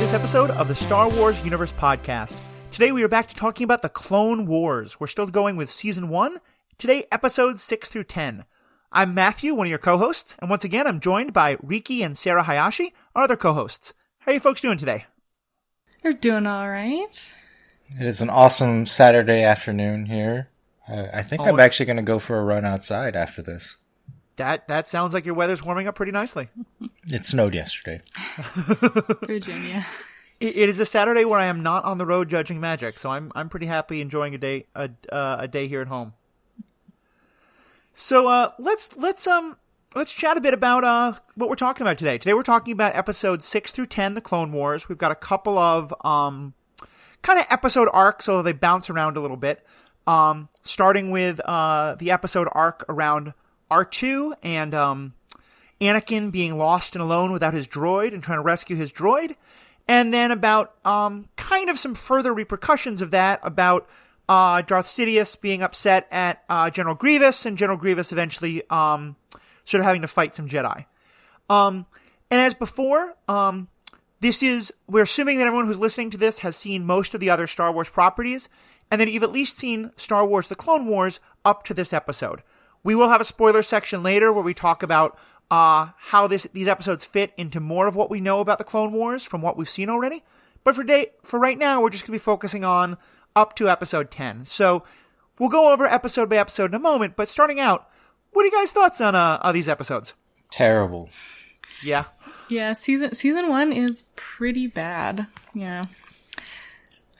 this episode of the Star Wars Universe Podcast. Today we are back to talking about the Clone Wars. We're still going with Season 1, today episodes 6 through 10. I'm Matthew, one of your co-hosts, and once again I'm joined by Riki and Sarah Hayashi, our other co-hosts. How are you folks doing today? They're doing all right. It is an awesome Saturday afternoon here. I think I'm actually going to go for a run outside after this. That sounds like your weather's warming up pretty nicely. It snowed yesterday. Virginia. It is a Saturday where I am not on the road judging magic, so I'm pretty happy enjoying a day here at home. So let's chat a bit about what we're talking about today. Today we're talking about episodes 6 through 10, the Clone Wars. We've got a couple of kind of episode arcs, although they bounce around a little bit. Starting with the episode arc around R2 and Anakin being lost and alone without his droid and trying to rescue his droid. And then about kind of some further repercussions of that, about Darth Sidious being upset at General Grievous, and General Grievous eventually sort of having to fight some Jedi. And as before, we're assuming that everyone who's listening to this has seen most of the other Star Wars properties, and that you've at least seen Star Wars The Clone Wars up to this episode. We will have a spoiler section later where we talk about how these episodes fit into more of what we know about the Clone Wars from what we've seen already. But for right now, we're just going to be focusing on up to episode 10. So we'll go over episode by episode in a moment, but starting out, what are you guys' thoughts on these episodes? Terrible. Yeah. Yeah, season 1 is pretty bad. Yeah.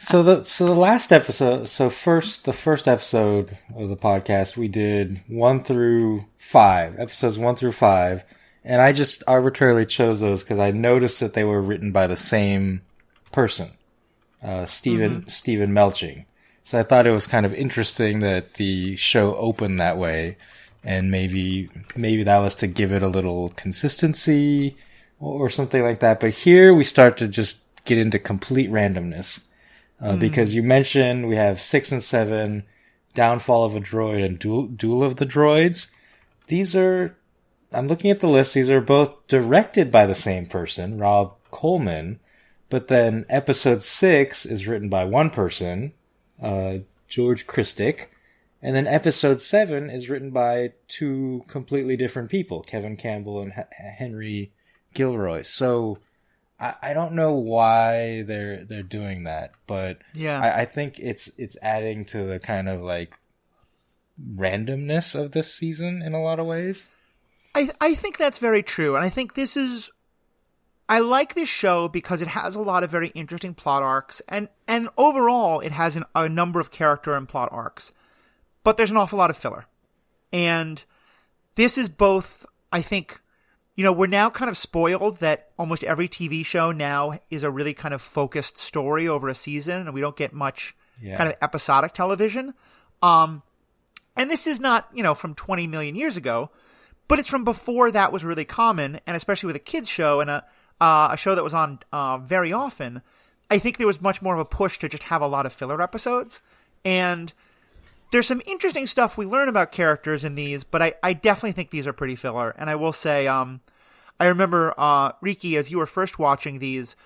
So the last episode, the first episode of the podcast, we did 1 through 5, episodes 1 through 5, and I just arbitrarily chose those because I noticed that they were written by the same person, Stephen Melching. So I thought it was kind of interesting that the show opened that way, and maybe that was to give it a little consistency or something like that. But here we start to just get into complete randomness. Because you mentioned we have 6 and 7, Downfall of a Droid, and Duel of the Droids. I'm looking at the list, these are both directed by the same person, Rob Coleman, but then episode 6 is written by one person, George Christic, and then episode 7 is written by two completely different people, Kevin Campbell and Henry Gilroy. So I don't know why they're doing that, but yeah, I think it's adding to the kind of like randomness of this season in a lot of ways. I think that's very true, and I think I like this show because it has a lot of very interesting plot arcs, and overall it has a number of character and plot arcs, but there's an awful lot of filler. And this is both, I think, we're now kind of spoiled that almost every TV show now is a really kind of focused story over a season, and we don't get much kind of episodic television. And this is not, from 20 million years ago, but it's from before that was really common, and especially with a kids show and a show that was on very often, I think there was much more of a push to just have a lot of filler episodes. And there's some interesting stuff we learn about characters in these, but I definitely think these are pretty filler. And I will say, I remember, Riki, as you were first watching these,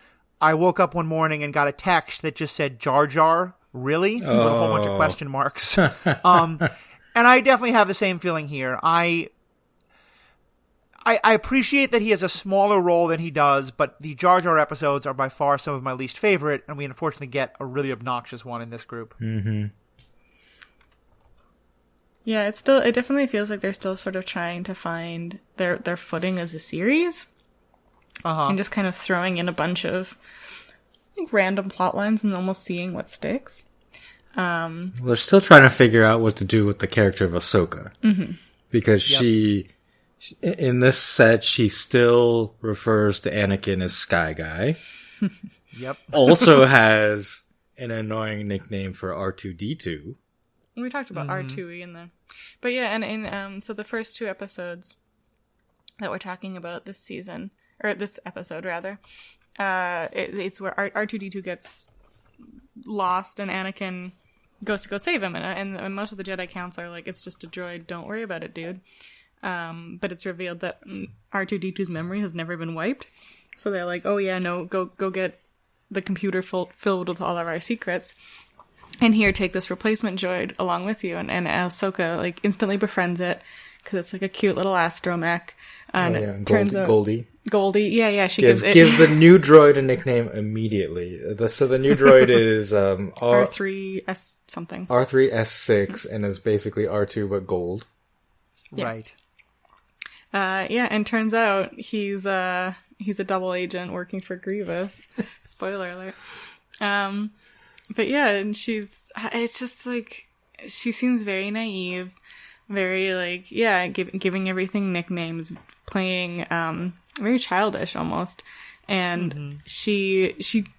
I woke up one morning and got a text that just said Jar Jar, really? With a whole bunch of question marks. And I definitely have the same feeling here. I appreciate that he has a smaller role than he does, but the Jar Jar episodes are by far some of my least favorite, and we unfortunately get a really obnoxious one in this group. Mm-hmm. Yeah, it definitely feels like they're still sort of trying to find their footing as a series. And just kind of throwing in a bunch of random plot lines and almost seeing what sticks. Well, they're still trying to figure out what to do with the character of Ahsoka. Mm-hmm. Because she, in this set, she still refers to Anakin as Sky Guy. Yep. Also has an annoying nickname for R2-D2. We talked about R2E in the... But yeah, and so the first 2 episodes that we're talking about this season, or this episode rather, it's where R2-D2 gets lost and Anakin goes to go save him, and most of the Jedi counts are like, it's just a droid, don't worry about it, dude. But it's revealed that R2-D2's memory has never been wiped, so they're like, oh yeah, no, go get the computer filled with all of our secrets. And here, take this replacement droid along with you. And Ahsoka, like, instantly befriends it because it's like a cute little astromech. And turns out Goldie. Yeah. She gives the new droid a nickname immediately. So the new droid is R3S something. R3S6 and is basically R2 but gold. Yeah. Right. And turns out he's a double agent working for Grievous. Spoiler alert. But yeah, and it's just like, she seems very naive, very like, giving everything nicknames, playing very childish almost. And she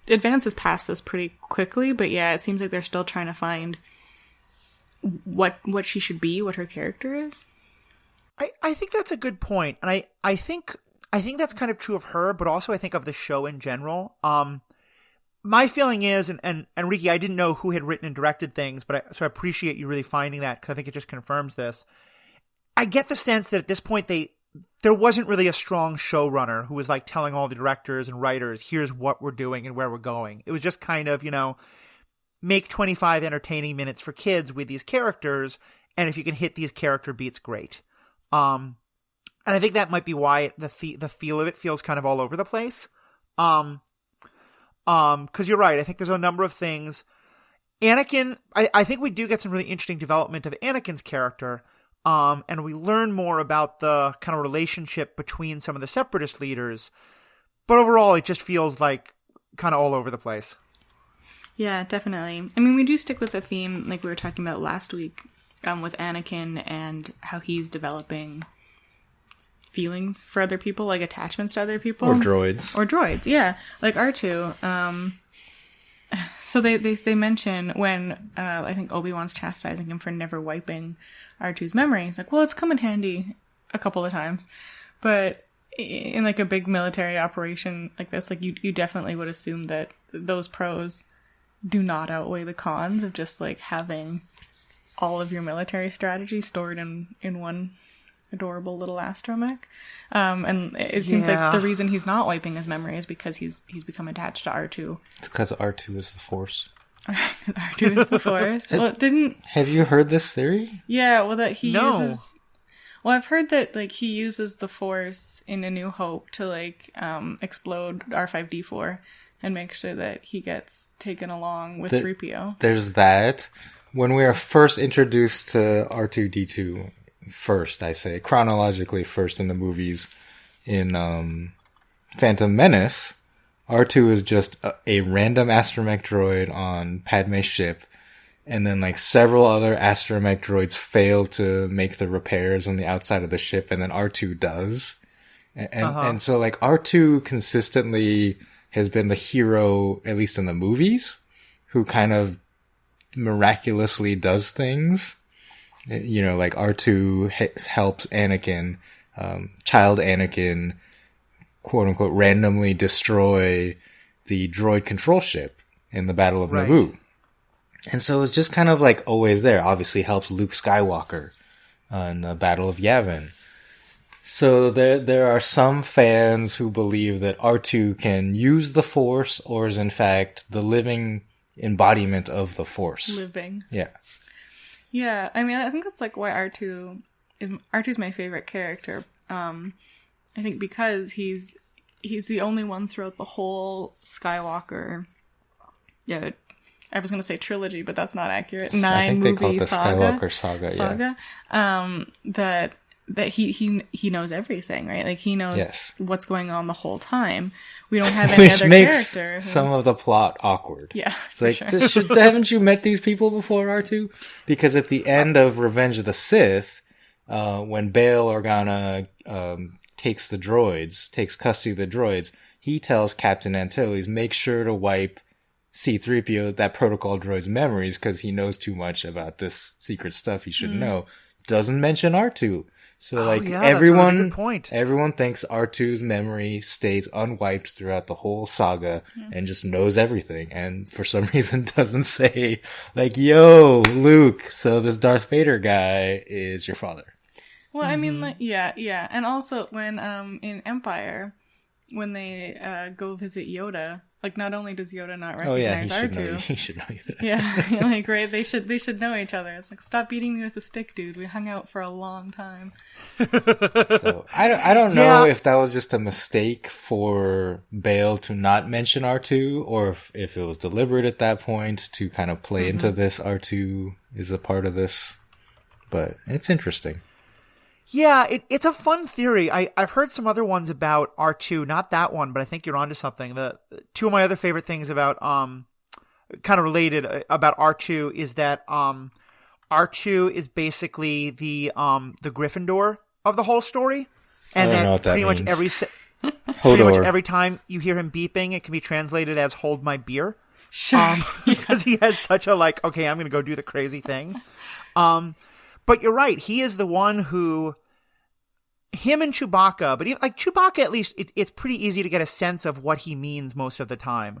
advances past this pretty quickly, but yeah, it seems like they're still trying to find what she should be, what her character is. I think that's a good point. And I think that's kind of true of her, but also I think of the show in general. My feeling is, and Riki, I didn't know who had written and directed things, so I appreciate you really finding that, because I think it just confirms this. I get the sense that at this point there wasn't really a strong showrunner who was like telling all the directors and writers, here's what we're doing and where we're going. It was just kind of, make 25 entertaining minutes for kids with these characters, and if you can hit these character beats, great. And I think that might be why the feel of it feels kind of all over the place. Because you're right. I think there's a number of things. Anakin, I think we do get some really interesting development of Anakin's character. And we learn more about the kind of relationship between some of the Separatist leaders. But overall, it just feels like kind of all over the place. Yeah, definitely. I mean, we do stick with the theme like we were talking about last week with Anakin and how he's developing feelings for other people, like attachments to other people. Or droids, yeah. Like R2. So they mention when I think Obi-Wan's chastising him for never wiping R2's memory. He's like, well, it's come in handy a couple of times. But in like a big military operation like this, like you definitely would assume that those pros do not outweigh the cons of just like having all of your military strategy stored in one adorable little astromech. And it seems like the reason he's not wiping his memory is because he's become attached to R2. It's because R2 is the Force. R2 is the Force. Have you heard this theory? Yeah, well, that he uses... Well, I've heard that like he uses the Force in A New Hope to like explode R5-D4 and make sure that he gets taken along with 3PO. There's that. When we are first introduced to R2-D2... First, I say, chronologically first in the movies, in Phantom Menace, R2 is just a random astromech droid on Padme's ship, and then like several other astromech droids fail to make the repairs on the outside of the ship, and then R2 does. And so like R2 consistently has been the hero, at least in the movies, who kind of miraculously does things. Like R2 helps Anakin, child Anakin, quote unquote, randomly destroy the droid control ship in the Battle of Naboo. And so it's just kind of like always there. Obviously helps Luke Skywalker in the Battle of Yavin. So there are some fans who believe that R2 can use the Force or is in fact the living embodiment of the Force. Living. Yeah. Yeah, I mean, I think that's like why R2's my favorite character. I think because he's the only one throughout the whole Skywalker. Yeah, I was going to say trilogy, but that's not accurate. 9 movie they call it the saga. Skywalker saga. Yeah. That he knows everything, right? Like he knows what's going on the whole time. We don't have any other character. Some of the plot awkward. Yeah, it's like, haven't you met these people before, R2? Because at the end of Revenge of the Sith, when Bail Organa takes custody of the droids, he tells Captain Antilles, make sure to wipe C-3PO, that protocol droid's memories, because he knows too much about this secret stuff he should know. Doesn't mention R2. So everyone, that's a really good point. Everyone thinks R2's memory stays unwiped throughout the whole saga and just knows everything. And for some reason doesn't say like, yo, Luke, so this Darth Vader guy is your father. Well, I mean, like, yeah. And also when, in Empire, when they, go visit Yoda, Like, not only does Yoda not Oh yeah, recognize he R2. should know. Yeah, like, right, they should know each other. It's like, stop beating me with a stick, dude. We hung out for a long time. So I don't know if that was just a mistake for Bale to not mention R2, or if it was deliberate at that point to kind of play into this. R2 is a part of this, but it's interesting. Yeah, it's a fun theory. I've heard some other ones about R2, not that one, but I think you're onto something. The two of my other favorite things about kind of related about R2 is that R2 is basically the Gryffindor of the whole story, and that pretty much every time you hear him beeping, it can be translated as "hold my beer." Sure, because he has such a like, okay, I'm going to go do the crazy thing. But you're right. He is the one who, him and Chewbacca, but even, like Chewbacca, at least it's pretty easy to get a sense of what he means most of the time.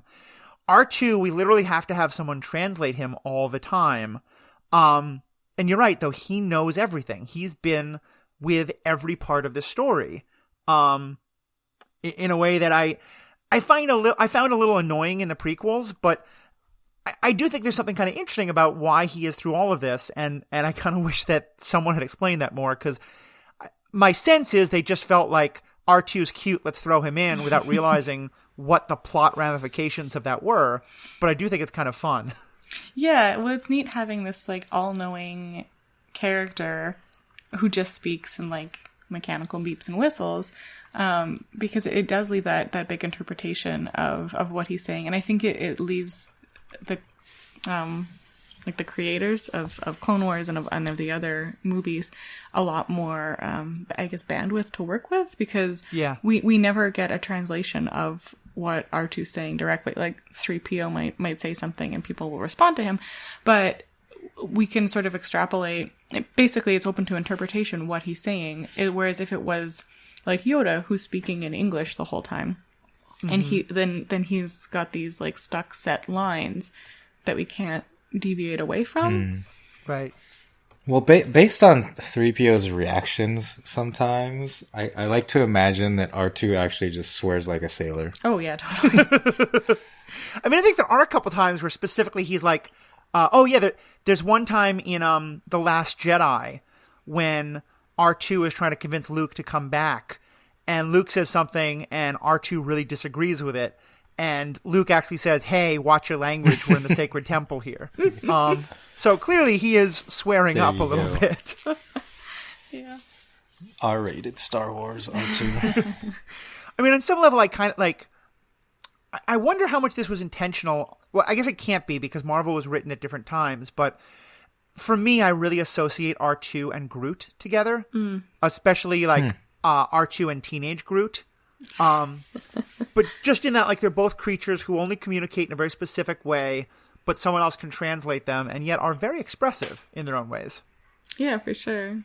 R2, we literally have to have someone translate him all the time. And you're right, though. He knows everything. He's been with every part of the story. In a way that I found a little annoying in the prequels, but I do think there's something kind of interesting about why he is through all of this, and I kind of wish that someone had explained that more, because my sense is they just felt like R2's cute, let's throw him in, without realizing what the plot ramifications of that were, but I do think it's kind of fun. Yeah, well, it's neat having this, like, all-knowing character who just speaks in, like, mechanical beeps and whistles, because it does leave that big interpretation of what he's saying, and I think it leaves the like the creators of Clone Wars and of the other movies a lot more I guess bandwidth to work with, because we never get a translation of what R2's saying directly. Like 3PO might say something and people will respond to him, but we can sort of extrapolate. Basically, it's open to interpretation what he's saying. Whereas if it was like Yoda who's speaking in English the whole time, and then he's got these like stuck set lines that we can't deviate away from. Right. Well, based on 3PO's reactions sometimes, I like to imagine that R2 actually just swears like a sailor. Oh, yeah, totally. I mean, I think there are a couple times where specifically he's like, there's one time in The Last Jedi when R2 is trying to convince Luke to come back, and Luke says something and R2 really disagrees with it, and Luke actually says, hey, watch your language, we're in the sacred temple here. So clearly he is swearing up a little bit. Yeah. R-rated Star Wars R2. I mean, on some level, I wonder how much this was intentional. Well, I guess it can't be, because Marvel was written at different times, but for me, I really associate R2 and Groot together, especially R2 and teenage Groot. But just in that, like, they're both creatures who only communicate in a very specific way, but someone else can translate them, and yet are very expressive in their own ways. Yeah, for sure.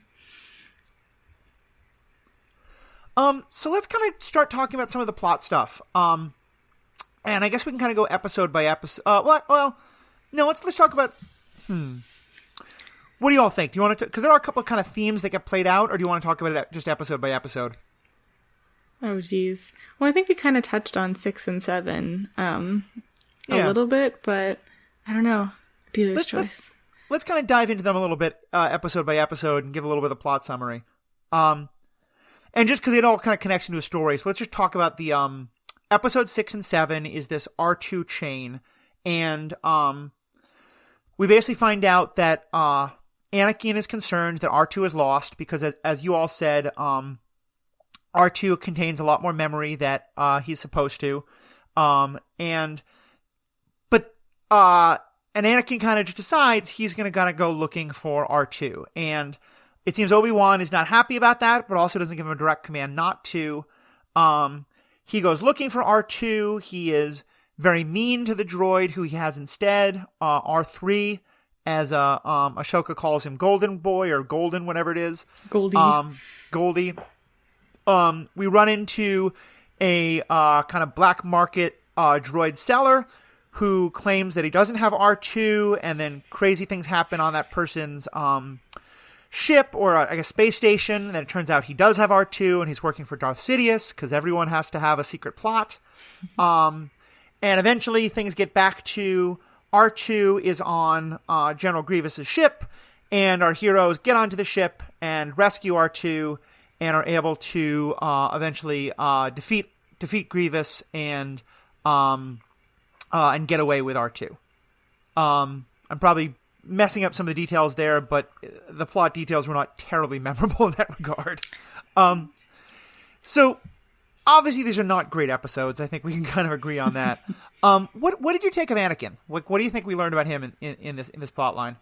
So let's kind of start talking about some of the plot stuff. And I guess we can kind of go episode by episode. Let's talk about. What do you all think? Do you want to? Because there are a couple of kind of themes that get played out, or do you want to talk about it just episode by episode? Oh, geez. Well, I think we kind of touched on 6 and 7 a little bit, but I don't know. Dealer's choice. Let's kind of dive into them a little bit, episode by episode, and give a little bit of plot summary. And just because it all kind of connects into a story, so let's just talk about the episode 6 and 7 is this R2 chain, and we basically find out that Anakin is concerned that R2 is lost because, as you all said, R2 contains a lot more memory that he's supposed to, and Anakin kind of just decides he's going to go looking for R2, and it seems Obi-Wan is not happy about that, but also doesn't give him a direct command not to. He goes looking for R2. He is very mean to the droid who he has instead, R3, as Ahsoka calls him Golden Boy or Golden, whatever it is. Goldie. Goldie. We run into a kind of black market droid seller who claims that he doesn't have R2, and then crazy things happen on that person's ship, or I guess space station, and then it turns out he does have R2, and he's working for Darth Sidious, because everyone has to have a secret plot. And eventually things get back to R2 is on General Grievous's ship, and our heroes get onto the ship and rescue R2 and are able to eventually defeat Grievous and get away with R2. I'm probably messing up some of the details there, but the plot details were not terribly memorable in that regard. So obviously these are not great episodes. I think we can kind of agree on that. What did you take of Anakin? What do you think we learned about him in this plot line?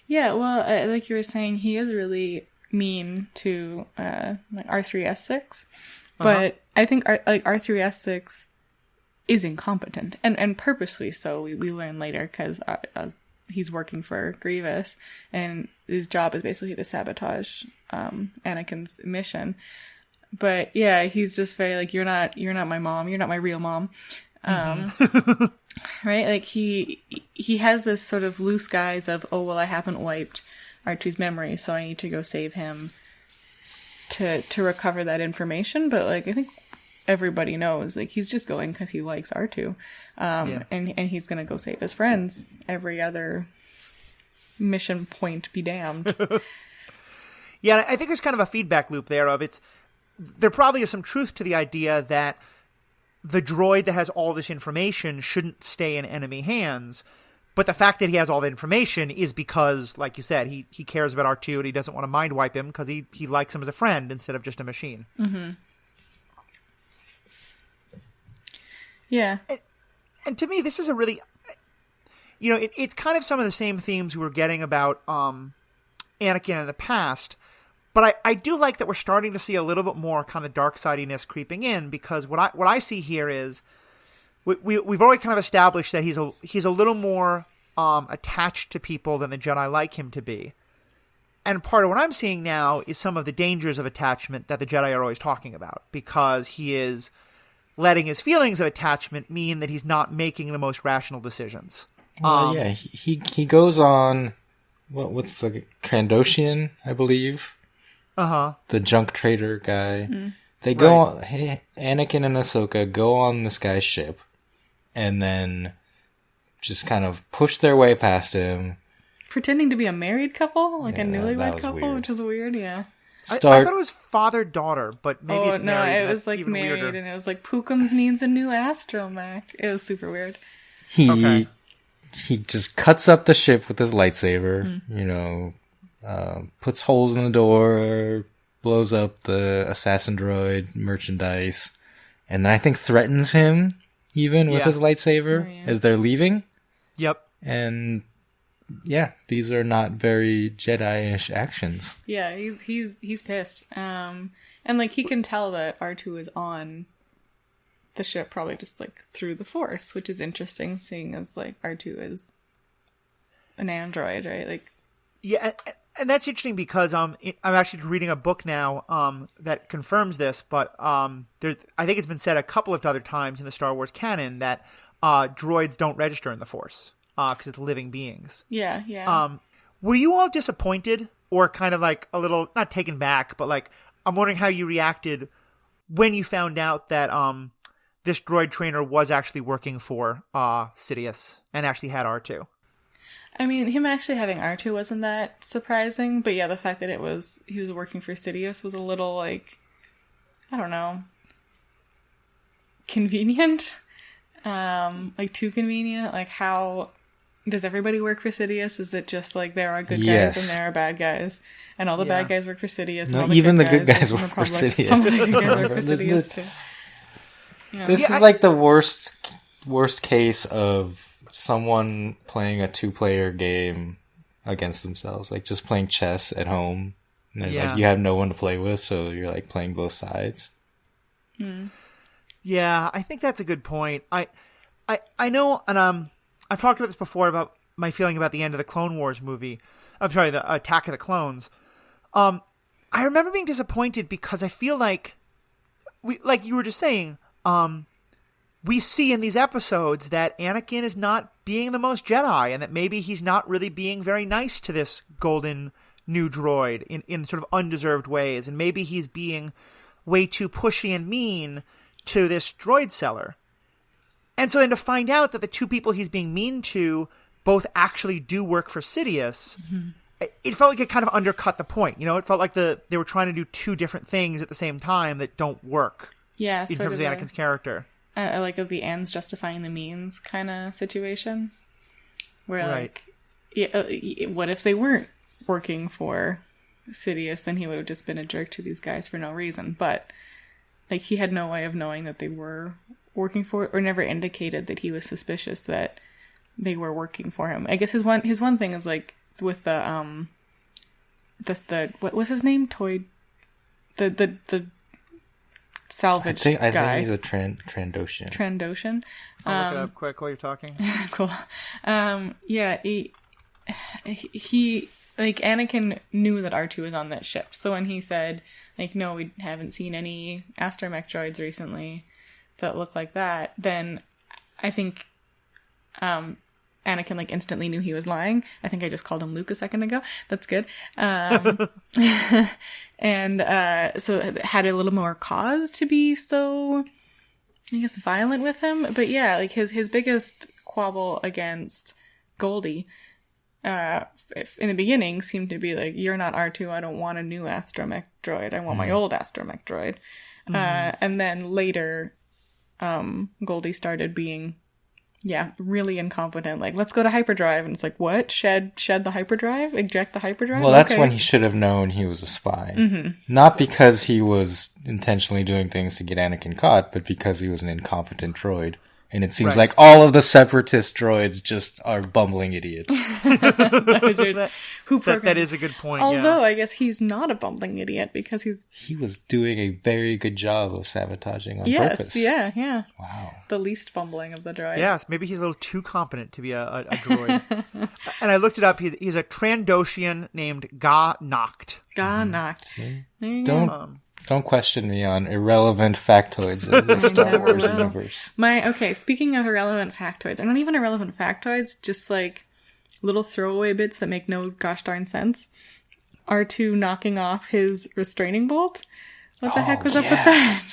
Yeah, well, like you were saying, he is really mean to like R3S6, but I think R3S6 is incompetent and purposely so. We learn later because he's working for Grievous, and his job is basically to sabotage Anakin's mission. But yeah, he's just very like, you're not my mom, you're not my real mom. Right? Like he has this sort of loose guise of, oh well, I haven't wiped R2's memory, so I need to go save him to recover that information. But like, I think everybody knows, like, he's just going because he likes R2, and he's gonna go save his friends. Every other mission point be damned. Yeah, I think there's kind of a feedback loop there of there probably is some truth to the idea that the droid that has all this information shouldn't stay in enemy hands. But the fact that he has all the information is because, like you said, he cares about R2 and he doesn't want to mind wipe him because he likes him as a friend instead of just a machine. Mm-hmm. Yeah. And to me, this is a really... it's kind of some of the same themes we were getting about Anakin in the past. But I do like that we're starting to see a little bit more kind of dark sidiness creeping in, because what I see here is we've already kind of established that he's a little more attached to people than the Jedi like him to be. And part of what I'm seeing now is some of the dangers of attachment that the Jedi are always talking about, because he is letting his feelings of attachment mean that he's not making the most rational decisions. He goes on what's the Trandoshan, I believe. The junk trader guy. They go on, Anakin and Ahsoka go on this guy's ship and then just kind of push their way past him. Pretending to be a married couple? Like a newlywed couple, weird. Which is weird, yeah. I thought it was father-daughter, but maybe it's no, married. it was like married, weirder. And it was like, Pookums needs a new astromech. It was super weird. He just cuts up the ship with his lightsaber, puts holes in the door, blows up the assassin droid merchandise, and then I think threatens him even with his lightsaber as they're leaving. Yep. And yeah, these are not very Jedi-ish actions. Yeah, he's pissed. And like, he can tell that R2 is on the ship probably just like through the Force, which is interesting, seeing as like R2 is an android, right? Like, yeah. And that's interesting because I'm actually reading a book now that confirms this, but I think it's been said a couple of other times in the Star Wars canon that droids don't register in the Force because it's living beings. Yeah, yeah. Were you all disappointed or kind of like a little, not taken back, but like, I'm wondering how you reacted when you found out that this droid trainer was actually working for Sidious and actually had R2? I mean, him actually having R2 wasn't that surprising, but yeah, the fact that he was working for Sidious was a little, like, I don't know, convenient, like too convenient. Like, how does everybody work for Sidious? Is it just like there are good guys and there are bad guys, and all the bad guys work for Sidious? And no, all the even good the good guys work for Sidious. Some of the good guys work for Sidious too. Yeah. This is like the worst case of someone playing a 2-player game against themselves, like just playing chess at home. And like you have no one to play with, so you're like playing both sides. Yeah, I think that's a good point. I know, and I've talked about this before about my feeling about the end of the Clone Wars movie. I'm sorry, the Attack of the Clones. I remember being disappointed because I feel like like you were just saying, we see in these episodes that Anakin is not being the most Jedi, and that maybe he's not really being very nice to this golden new droid in sort of undeserved ways, and maybe he's being way too pushy and mean to this droid seller. And so then to find out that the two people he's being mean to both actually do work for Sidious, it felt like it kind of undercut the point. It felt like they were trying to do two different things at the same time that don't work. Yeah, in terms of Anakin's character. Like of the ends justifying the means kind of situation. Where right. What if they weren't working for Sidious? Then he would have just been a jerk to these guys for no reason. But like he had no way of knowing that they were working for it, or never indicated that he was suspicious that they were working for him. I guess his one thing is like with the what was his name? The salvage guy. I think he's a Trandoshan. Trandoshan. I'll look it up quick while you're talking. Cool. Yeah, he like Anakin knew that R2 was on that ship. So when he said like, no, we haven't seen any astromech droids recently that look like that, then I think Anakin like instantly knew he was lying. I think I just called him Luke a second ago. That's good. And so had a little more cause to be so, I guess, violent with him. But yeah, like his biggest quabble against Goldie in the beginning seemed to be like, you're not R2, I don't want a new astromech droid, I want my old astromech droid. And then later Goldie started being really incompetent. Like, let's go to hyperdrive. And it's like, what? Shed the hyperdrive? Eject the hyperdrive? Well, that's when he should have known he was a spy. Not because he was intentionally doing things to get Anakin caught, but because he was an incompetent droid. And it seems like all of the separatist droids just are bumbling idiots. That is a good point. Although, I guess he's not a bumbling idiot because he was doing a very good job of sabotaging on purpose. Yes, yeah. Wow. The least bumbling of the droids. Yes, maybe he's a little too competent to be a droid. And I looked it up. He's a Trandoshan named Ga Noct. Ga Noct. There you go. Don't question me on irrelevant factoids of the Star Wars universe. Speaking of irrelevant factoids, or not even irrelevant factoids, just like little throwaway bits that make no gosh darn sense. R2 knocking off his restraining bolt? What the heck was up with that?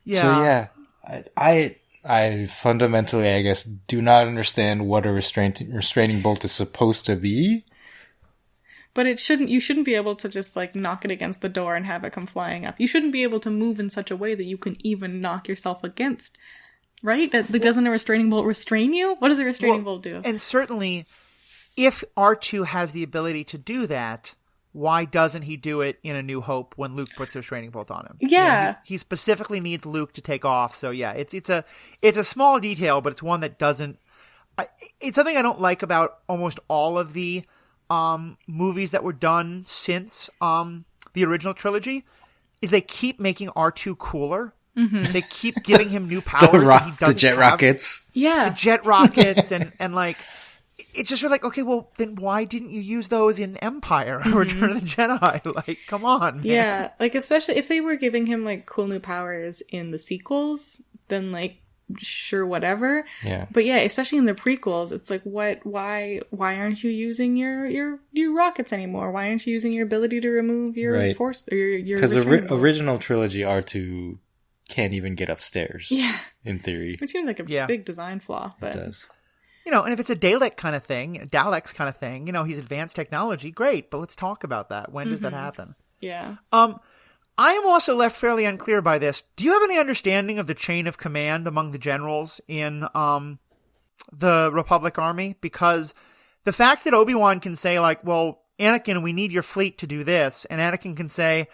Yeah. So I fundamentally, I guess, do not understand what a restraining bolt is supposed to be. But you shouldn't be able to just like knock it against the door and have it come flying up. You shouldn't be able to move in such a way that you can even knock yourself against. Right? Doesn't a restraining bolt restrain you? What does a restraining bolt do? And certainly, if R2 has the ability to do that, why doesn't he do it in A New Hope when Luke puts the restraining bolt on him? Yeah. He specifically needs Luke to take off. So yeah, it's a small detail, but it's one that doesn't. It's something I don't like about almost all of the movies that were done since the original trilogy, is they keep making R2 cooler. They keep giving him new powers. The jet rockets. Yeah. The jet rockets and like, it's just like, okay, well, then why didn't you use those in Empire or Return of the Jedi? Like, come on, man. Yeah, like, especially if they were giving him, like, cool new powers in the sequels, then, like, sure, whatever. Yeah. But yeah, especially in the prequels, it's like, why aren't you using your rockets anymore? Why aren't you using your ability to remove your force or your because original trilogy R2 can't even get upstairs. Yeah. In theory. Which seems like a big design flaw, but it does. And if it's a Dalek kind of thing, a Daleks kind of thing, he's advanced technology, great, but let's talk about that. When does that happen? Yeah. I am also left fairly unclear by this. Do you have any understanding of the chain of command among the generals in the Republic Army? Because the fact that Obi-Wan can say, like, well, Anakin, we need your fleet to do this, and Anakin can say,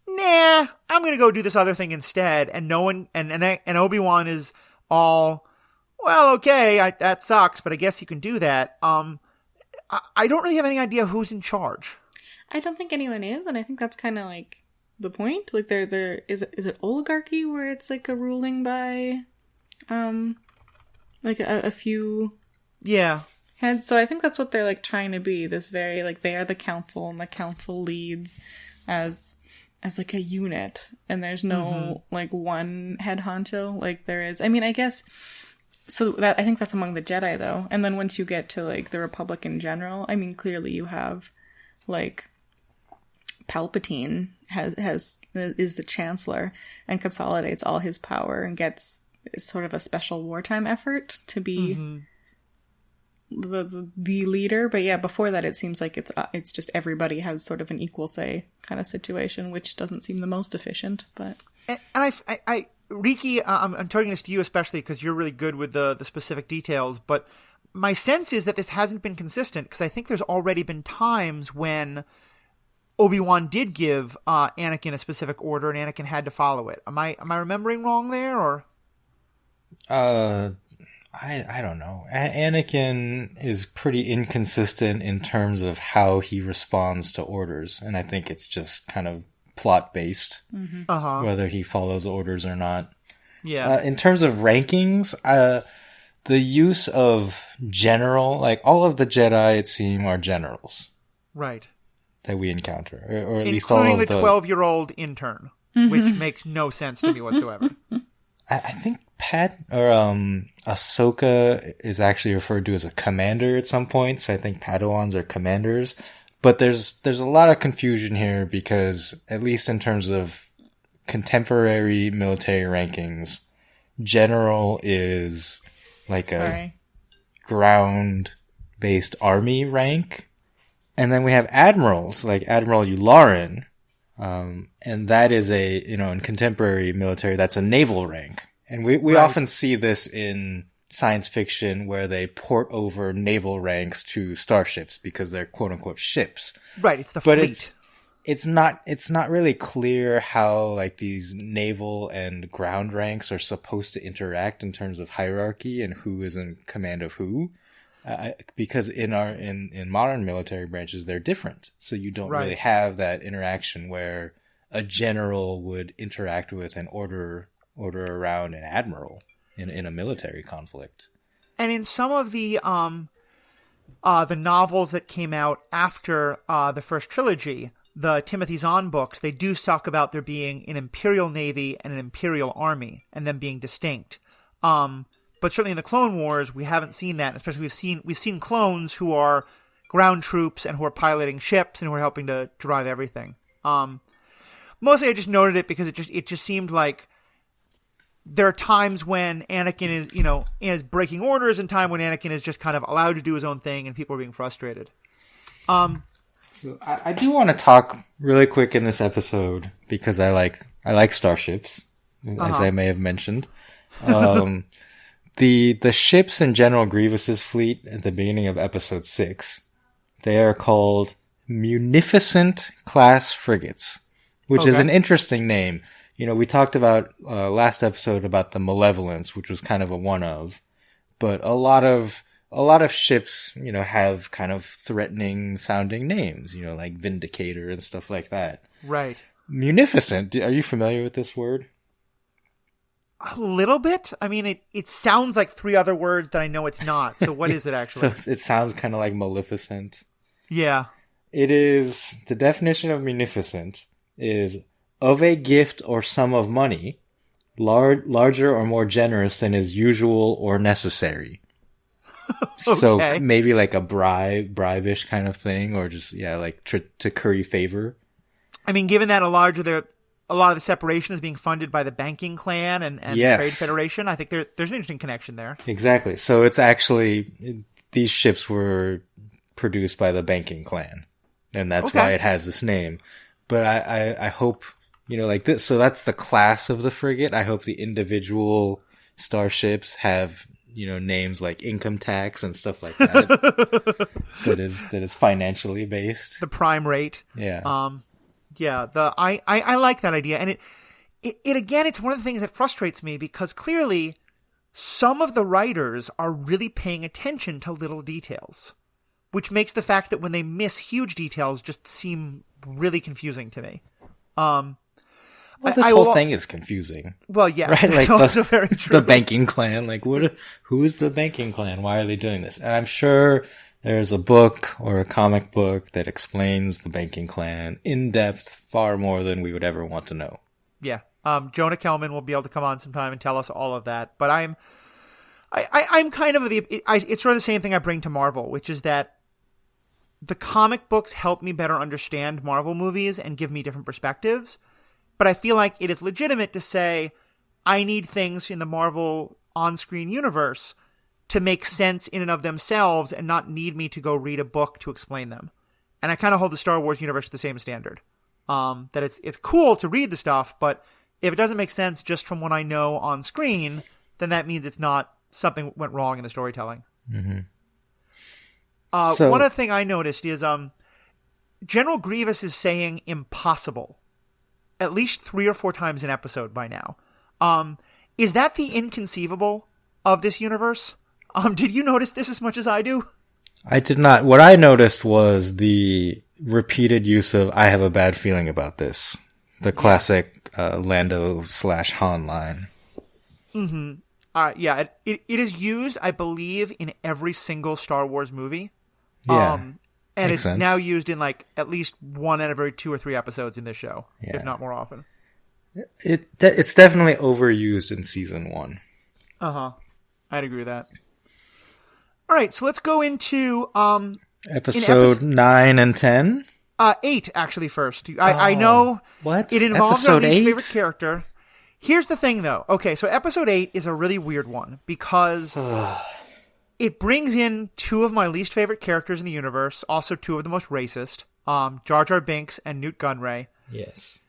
nah, I'm going to go do this other thing instead, and no one, and Obi-Wan is all, well, okay, that sucks, but I guess you can do that. I don't really have any idea who's in charge. I don't think anyone is, and I think that's kind of like the point. Like, there is it oligarchy where it's like a ruling by like a few heads. So I think that's what they're like trying to be, this very like, they are the council and the council leads as like a unit, and there's no like one head honcho like there is. I mean, I guess so that I think that's among the Jedi though. And then once you get to like the Republic in general, I mean, clearly you have like Palpatine is the chancellor and consolidates all his power and gets sort of a special wartime effort to be the leader. But yeah, before that, it seems like it's just everybody has sort of an equal say kind of situation, which doesn't seem the most efficient. But and I Riki, I'm turning this to you especially because you're really good with the specific details. But my sense is that this hasn't been consistent because I think there's already been times when Obi-Wan did give Anakin a specific order and Anakin had to follow it. Am I remembering wrong there, or? I don't know. Anakin is pretty inconsistent in terms of how he responds to orders, and I think it's just kind of plot-based, whether he follows orders or not. Yeah. In terms of rankings, the use of general, like all of the Jedi, it seems, are generals. Right. That we encounter, or at least all of including the 12-year-old intern, which makes no sense to me whatsoever. I think Ahsoka is actually referred to as a commander at some point, so I think Padawans are commanders. But there's a lot of confusion here because, at least in terms of contemporary military rankings, general is like a ground-based army rank. And then we have admirals, like Admiral Yularen, and that is in contemporary military, that's a naval rank. And we often see this in science fiction where they port over naval ranks to starships because they're quote-unquote ships. Right, it's the fleet. It's not really clear how like these naval and ground ranks are supposed to interact in terms of hierarchy and who is in command of who. Because in modern military branches, they're different. So you don't really have that interaction where a general would interact with and order around an admiral in a military conflict. And in some of the novels that came out after the first trilogy, the Timothy Zahn books, they do talk about there being an Imperial Navy and an Imperial Army, and them being distinct. But certainly in the Clone Wars, we haven't seen that. Especially we've seen clones who are ground troops and who are piloting ships and who are helping to drive everything. Mostly, I just noted it because it just seemed like there are times when Anakin is breaking orders, and time when Anakin is just kind of allowed to do his own thing, and people are being frustrated. So I do want to talk really quick in this episode because I like starships, as I may have mentioned. The ships in General Grievous's fleet at the beginning of episode 6, they are called Munificent class frigates, which is an interesting name. We talked about last episode about the Malevolence, which was kind of a one of, but a lot of ships, have kind of threatening sounding names, like Vindicator and stuff like that. Right. Munificent. Are you familiar with this word? A little bit. I mean, it sounds like 3 other words that I know it's not. So what is it actually? So it sounds kind of like Maleficent. Yeah. It is, the definition of munificent is of a gift or sum of money, larger or more generous than is usual or necessary. Okay. So maybe like a bribe-ish kind of thing, or just, like to curry favor. I mean, given that a lot of the separation is being funded by the banking clan and the Trade Federation, I think there's an interesting connection there. Exactly. So it's actually, these ships were produced by the banking clan, and that's why it has this name. But I hope, like this, so that's the class of the frigate. I hope the individual starships have, names like income tax and stuff like that. that is financially based. The prime rate. Yeah. Yeah, I like that idea, and it again, it's one of the things that frustrates me because clearly some of the writers are really paying attention to little details, which makes the fact that when they miss huge details just seem really confusing to me. Well, this whole thing is confusing. Well, yeah, right? That's also very true. The banking clan, like who is the banking clan? Why are they doing this? And I'm sure there's a book or a comic book that explains the banking clan in depth, far more than we would ever want to know. Yeah. Jonah Kellman will be able to come on sometime and tell us all of that. But I'm kind of it's sort of the same thing I bring to Marvel, which is that the comic books help me better understand Marvel movies and give me different perspectives. But I feel like it is legitimate to say I need things in the Marvel on-screen universe to make sense in and of themselves and not need me to go read a book to explain them. And I kind of hold the Star Wars universe to the same standard. That it's cool to read the stuff, but if it doesn't make sense just from what I know on screen, then that means it's not something went wrong in the storytelling. Mm-hmm. One other thing I noticed is General Grievous is saying impossible at least 3 or 4 times an episode by now. Is that the inconceivable of this universe? Did you notice this as much as I do? I did not. What I noticed was the repeated use of "I have a bad feeling about this," the classic Lando/Han line. Mm-hmm. Yeah, it is used, I believe, in every single Star Wars movie. Yeah, and it's sense. now used in like at least 1 out of every 2 or 3 episodes in this show, Yeah. if not more often. It's definitely overused in season 1. I'd agree with that. All right, so let's go into Episode 9 and 10. 8 actually first. I know What? it involves our Episode least 8? favorite character. Here's the thing, though. Okay, so episode 8 is a really weird one because it brings in 2 of my least favorite characters in the universe, also 2 of the most racist, Jar Jar Binks and Newt Gunray. Yes.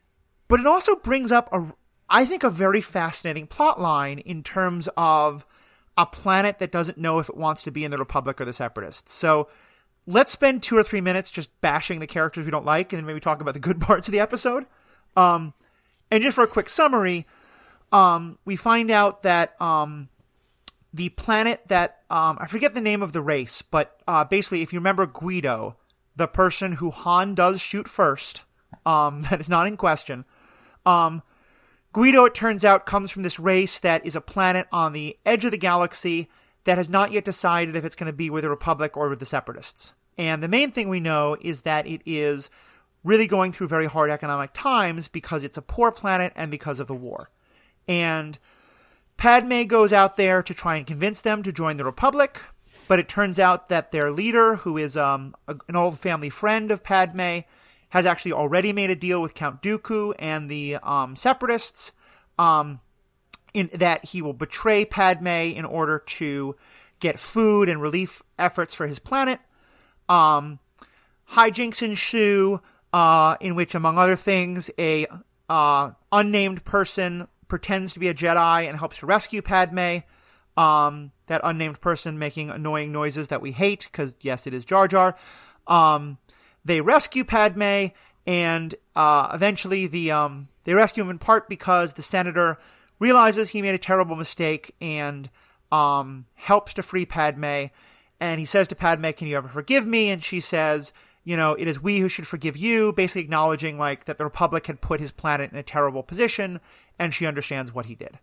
But it also brings up, I think, a very fascinating plot line in terms of a planet that doesn't know if it wants to be in the Republic or the Separatists. So let's spend 2 or 3 minutes just bashing the characters we don't like and then maybe talk about the good parts of the episode. And just for a quick summary, we find out that the planet that, I forget the name of the race, but basically if you remember Guido, the person who Han does shoot first, that is not in question, Guido, it turns out, comes from this race that is a planet on the edge of the galaxy that has not yet decided if it's going to be with the Republic or with the Separatists. And the main thing we know is that it is really going through very hard economic times because it's a poor planet and because of the war. And Padme goes out there to try and convince them to join the Republic, but it turns out that their leader, who is an old family friend of Padme, has actually already made a deal with Count Dooku and the Separatists in that he will betray Padme in order to get food and relief efforts for his planet. Hijinks ensue, in which, among other things, a unnamed person pretends to be a Jedi and helps to rescue Padme. That unnamed person making annoying noises that we hate, because, yes, it is Jar Jar. They rescue Padme, and eventually they rescue him in part because the senator realizes he made a terrible mistake and helps to free Padme. And he says to Padme, "Can you ever forgive me?" And she says, "It is we who should forgive you," basically acknowledging like that the Republic had put his planet in a terrible position, and she understands what he did.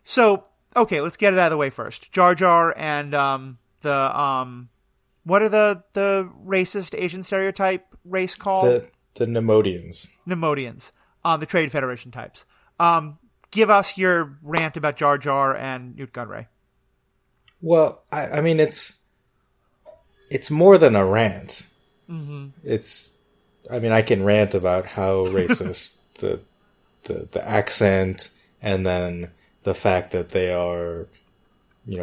So, okay, let's get it out of the way first. Jar Jar and what are the racist Asian stereotype race called? The Nemodians. Nemodians. The Trade Federation types. Give us your rant about Jar Jar and Newt Gunray. Well, I mean, it's more than a rant. Mm-hmm. I can rant about how racist the accent, and then the fact that they are,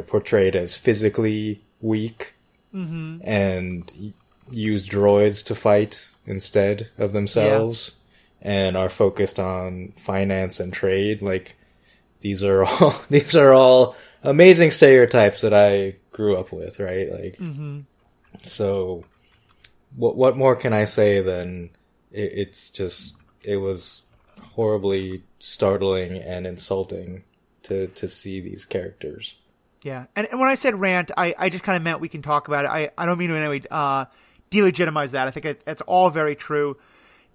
portrayed as physically weak. Mm-hmm. And use droids to fight instead of themselves, and are focused on finance and trade. Like, these are all amazing stereotypes that I grew up with, right? Like, So what more can I say than it was horribly startling and insulting to see these characters. Yeah, and when I said rant, I just kind of meant we can talk about it. I don't mean to in any way delegitimize that. I think it's all very true.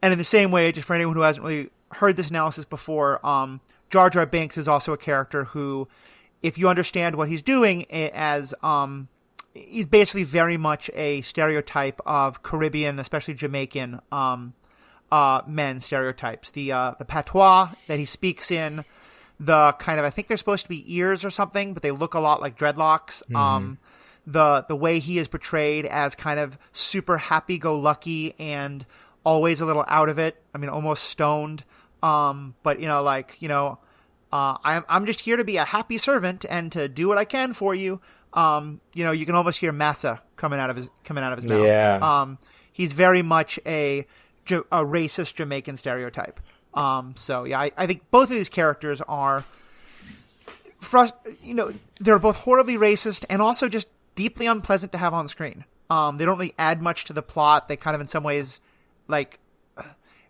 And in the same way, just for anyone who hasn't really heard this analysis before, Jar Jar Binks is also a character who, if you understand what he's doing, as he's basically very much a stereotype of Caribbean, especially Jamaican men stereotypes. The patois that he speaks in, the kind of, I think they're supposed to be ears or something, but they look a lot like dreadlocks. Mm-hmm. The way he is portrayed as kind of super happy-go-lucky and always a little out of it. I mean, almost stoned. But, I'm just here to be a happy servant and to do what I can for you. You can almost hear massa coming out of his mouth. Yeah. He's very much a racist Jamaican stereotype. I think both of these characters are, they're both horribly racist and also just deeply unpleasant to have on screen. They don't really add much to the plot. They kind of, in some ways,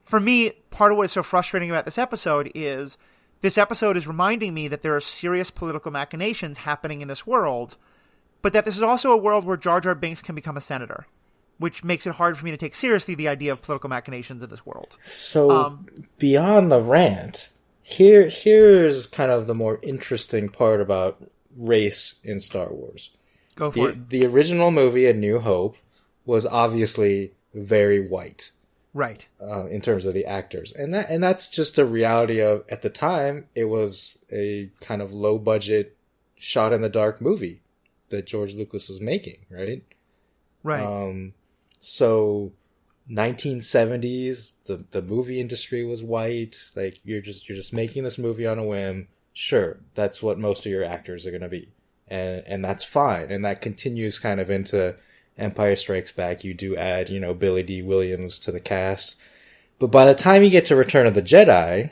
for me, part of what is so frustrating about this episode is reminding me that there are serious political machinations happening in this world, but that this is also a world where Jar Jar Binks can become a senator, which makes it hard for me to take seriously the idea of political machinations in this world. So, beyond the rant, here's kind of the more interesting part about race in Star Wars. Go for it. The original movie, A New Hope, was obviously very white. Right. In terms of the actors. And that's just a reality of, at the time, it was a kind of low-budget, shot-in-the-dark movie that George Lucas was making, right? Right. So 1970s, the movie industry was white. You're just making this movie on a whim. Sure, that's what most of your actors are going to be. And that's fine. And that continues kind of into Empire Strikes Back. You do add, Billy D. Williams to the cast. But by the time you get to Return of the Jedi,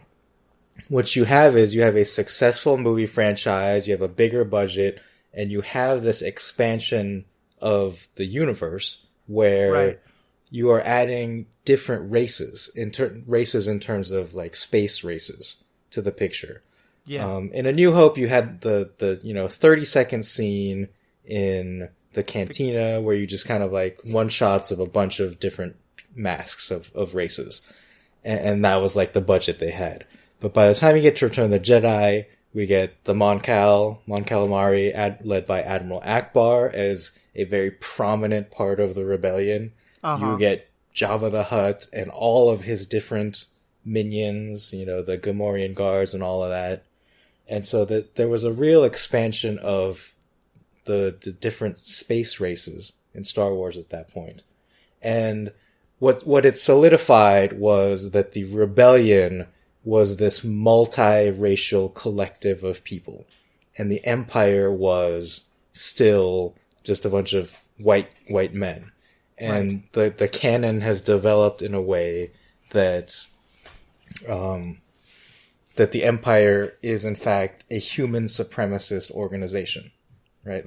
what you have is you have a successful movie franchise, you have a bigger budget, and you have this expansion of the universe where you are adding different races, races in terms of space races to the picture. Yeah. In A New Hope, you had the 30-second scene in the cantina where you just kind of one shots of a bunch of different masks of races. And that was the budget they had. But by the time you get to Return of the Jedi, we get the Mon Calamari, led by Admiral Akbar, as a very prominent part of the rebellion. You get Jabba the Hutt and all of his different minions, the Gamorrean guards and all of that. And so there was a real expansion of the different space races in Star Wars at that point. And what it solidified was that the rebellion was this multiracial collective of people. And the Empire was still just a bunch of white men. And the canon has developed in a way that that the Empire is in fact a human supremacist organization, right?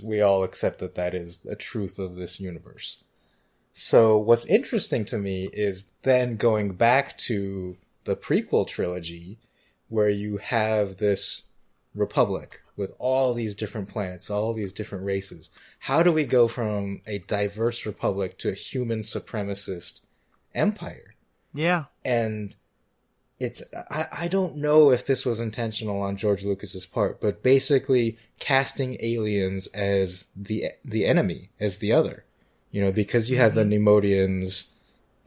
We all accept that is a truth of this universe. So what's interesting to me is then going back to the prequel trilogy, where you have this republic with all these different planets, all these different races. How do we go from a diverse republic to a human supremacist empire? Yeah. And I don't know if this was intentional on George Lucas's part, but basically casting aliens as the enemy, as the other, because you have the Neimoidians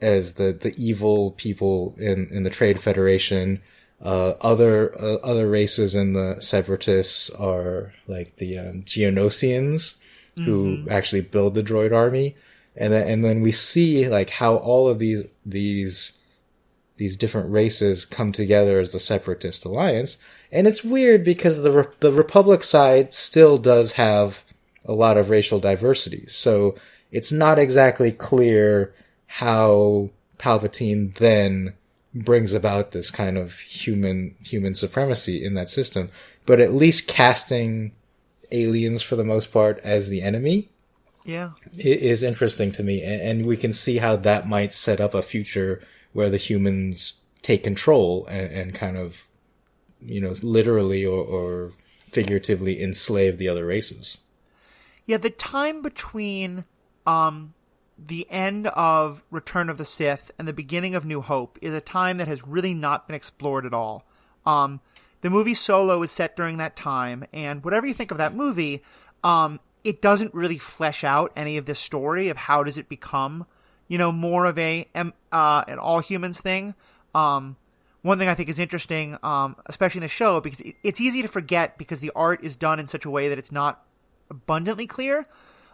as the evil people in the Trade Federation. Other races in the Separatists are the Geonosians, who actually build the droid army, and then we see how all of these different races come together as the Separatist Alliance. And it's weird because the Republic side still does have a lot of racial diversity. So it's not exactly clear how Palpatine then brings about this kind of human supremacy in that system. But at least casting aliens for the most part as the enemy is interesting to me. And we can see how that might set up a future where the humans take control and kind of, literally or figuratively enslave the other races. Yeah, the time between the end of Return of the Sith and the beginning of New Hope is a time that has really not been explored at all. The movie Solo is set during that time, and whatever you think of that movie, it doesn't really flesh out any of this story of how does it become more of an all humans thing. One thing I think is interesting, especially in the show, because it's easy to forget because the art is done in such a way that it's not abundantly clear.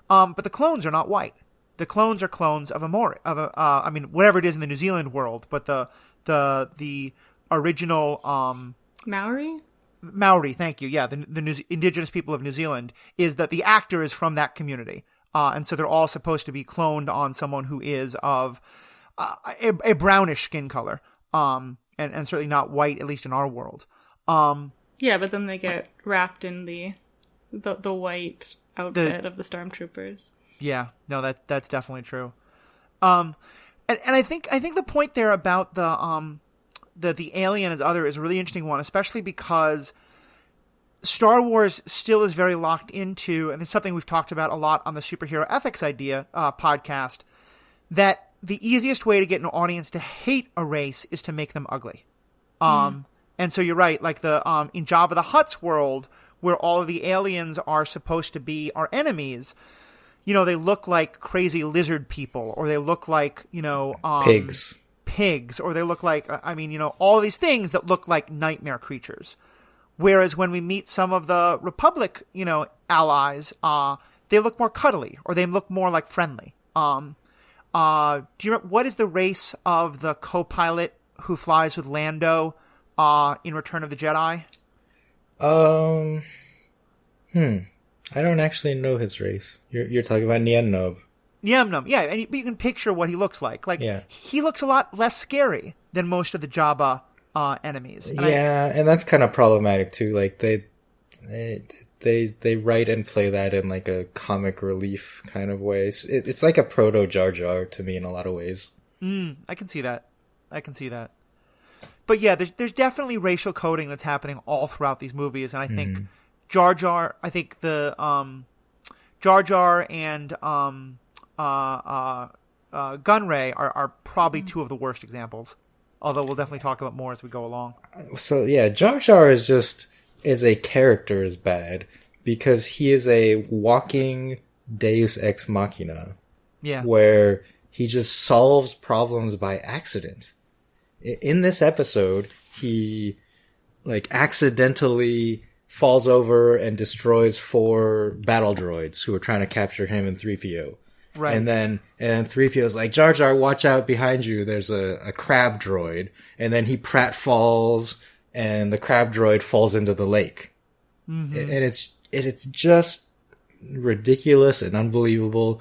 But the clones are not white. The clones are clones of whatever it is in the New Zealand world, but the original Maori. Maori, thank you. Yeah, the indigenous people of New Zealand, is that the actor is from that community. And so they're all supposed to be cloned on someone who is of a brownish skin color. And certainly not white, at least in our world. Yeah, but then they get wrapped in the white outfit of the stormtroopers. Yeah, no, that's definitely true. And I think the point there about the alien as other is a really interesting one, especially because Star Wars still is very locked into, and it's something we've talked about a lot on the Superhero Ethics Idea podcast, that the easiest way to get an audience to hate a race is to make them ugly. And so you're right, like in Jabba the Hutt's world, where all of the aliens are supposed to be our enemies, they look like crazy lizard people, or they look like, pigs, or they look like, all these things that look like nightmare creatures. Whereas when we meet some of the Republic, allies, they look more cuddly, or they look more like friendly. Do you remember, what is the race of the co-pilot who flies with Lando in Return of the Jedi? I don't actually know his race. You're talking about Niemnob. Niemnob, yeah, and you can picture what he looks like. He looks a lot less scary than most of the Jabba enemies. And that's kind of problematic too. Like they write and play that in like a comic relief kind of way. It's like a proto Jar Jar to me in a lot of ways. I can see that. But yeah, there's definitely racial coding that's happening all throughout these movies, and I think Jar Jar. I think the Jar Jar and Gunray are probably two of the worst examples. Although we'll definitely talk about more as we go along. So yeah, Jar Jar is a character is bad because he is a walking Deus Ex Machina. Yeah. Where he just solves problems by accident. In this episode, he accidentally falls over and destroys 4 battle droids who are trying to capture him and 3PO. Right. And 3PO is like, Jar Jar, watch out behind you. There's a crab droid. And then he pratfalls and the crab droid falls into the lake. Mm-hmm. And it's just ridiculous and unbelievable.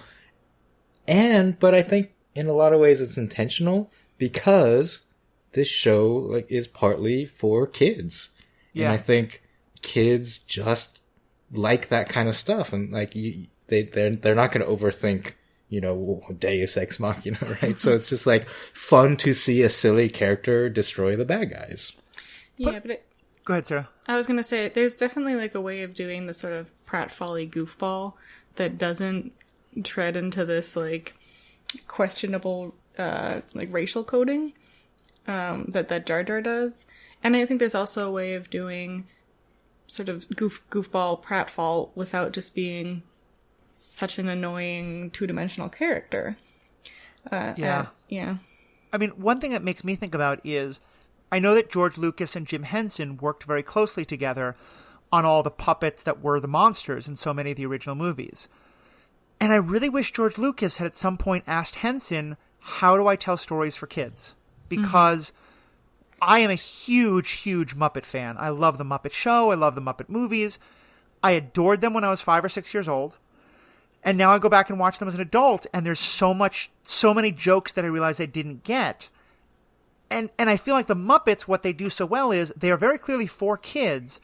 But I think in a lot of ways it's intentional because this show is partly for kids. Yeah. And I think kids just like that kind of stuff. And they're not going to overthink, Deus Ex Machina, right? So it's just fun to see a silly character destroy the bad guys. Yeah, go ahead, Sarah. I was going to say, there's definitely a way of doing the sort of pratfally goofball that doesn't tread into this questionable racial coding that Jar Jar does. And I think there's also a way of doing sort of goofball pratfall without just being such an annoying two-dimensional character. Yeah. Yeah. I mean, one thing that makes me think about is I know that George Lucas and Jim Henson worked very closely together on all the puppets that were the monsters in so many of the original movies. And I really wish George Lucas had at some point asked Henson, how do I tell stories for kids? Because I am a huge, huge Muppet fan. I love the Muppet Show. I love the Muppet movies. I adored them when I was 5 or 6 years old. And now I go back and watch them as an adult, and there's so many jokes that I realize I didn't get. And I feel like the Muppets, what they do so well is they are very clearly for kids,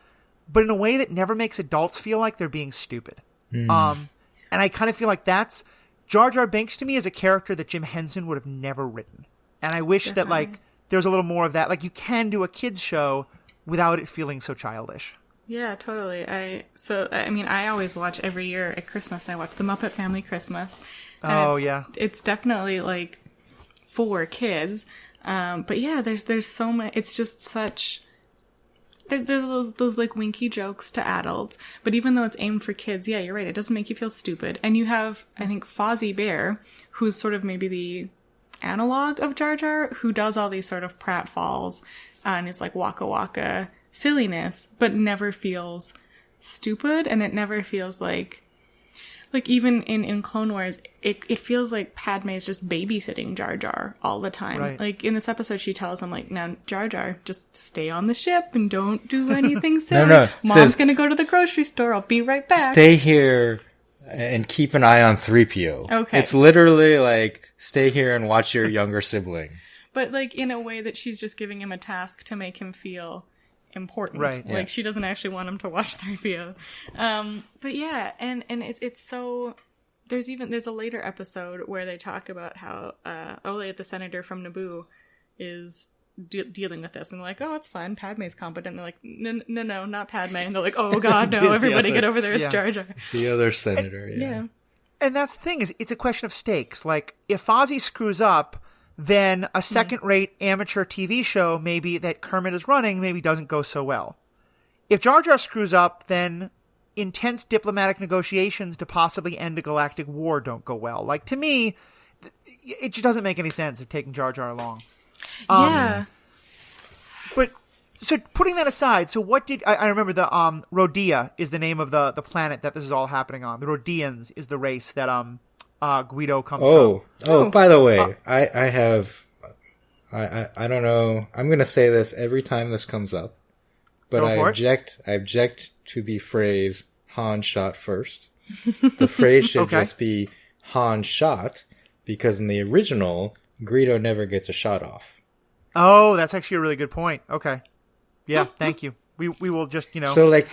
but in a way that never makes adults feel like they're being stupid. And I kind of feel like that's Jar Jar Binks to me is a character that Jim Henson would have never written. And I wish that there's a little more of that. You can do a kids show without it feeling so childish. Yeah, totally. I always watch every year at Christmas. I watch The Muppet Family Christmas. And it's definitely for kids. But yeah, there's so much. It's just such. There's those winky jokes to adults, but even though it's aimed for kids, yeah, you're right. It doesn't make you feel stupid. And you have, I think, Fozzie Bear, who's sort of maybe the analog of Jar Jar, who does all these sort of pratfalls and is waka waka silliness, but never feels stupid, and it never feels Like, even in Clone Wars, it feels like Padme is just babysitting Jar Jar all the time. Right. Like, in this episode, she tells him, like, now, Jar Jar, just stay on the ship and don't do anything silly. No. Mom's gonna go to the grocery store. I'll be right back. Stay here and keep an eye on 3PO. Okay. It's literally like, stay here and watch your younger sibling. But, like, in a way that she's just giving him a task to make him feel important. Right. Like, she doesn't actually want him to watch 3PO. But yeah, and it's so... There's a later episode where they talk about how the senator from Naboo is dealing with this, and they're like, oh, it's fine, Padme's competent. And they're like, no, not Padme. And they're like, oh god, no, everybody get over there, it's Jar Jar. The other senator, Yeah. And that's the thing, is it's a question of stakes. Like, if Fozzie screws up, then a second-rate amateur TV show maybe that Kermit is running maybe doesn't go so well. If Jar Jar screws up, then intense diplomatic negotiations to possibly end a galactic war don't go well. Like, to me, it just doesn't make any sense of taking Jar Jar along. Yeah. But, so putting that aside, so what did... I remember the Rodea is the name of the planet that this is all happening on. The Rodeans is the race that Guido comes from. Oh, by the way, I don't know. I'm going to say this every time this comes up, but I object to the phrase Han shot first. The phrase should just be Han shot, because in the original, Greedo never gets a shot off. Oh, that's actually a really good point. Okay. Yeah, thank you. We will just, So, like,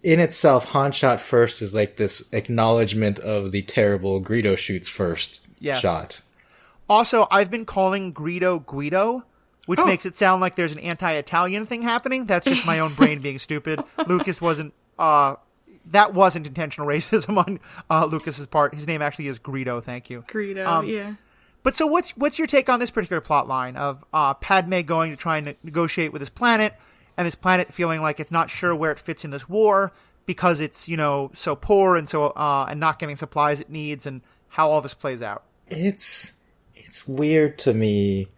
in itself, Han shot first is like this acknowledgement of the terrible Greedo shoots first shot. Also, I've been calling Greedo Guido, which makes it sound like there's an anti-Italian thing happening. That's just my own brain being stupid. Lucas wasn't... that wasn't intentional racism on Lucas's part. His name actually is Greedo, thank you. Greedo, yeah. But so what's your take on this particular plot line of Padme going to try and negotiate with this planet, and this planet feeling like it's not sure where it fits in this war because it's, so poor and so and not getting supplies it needs, and how all this plays out? It's weird to me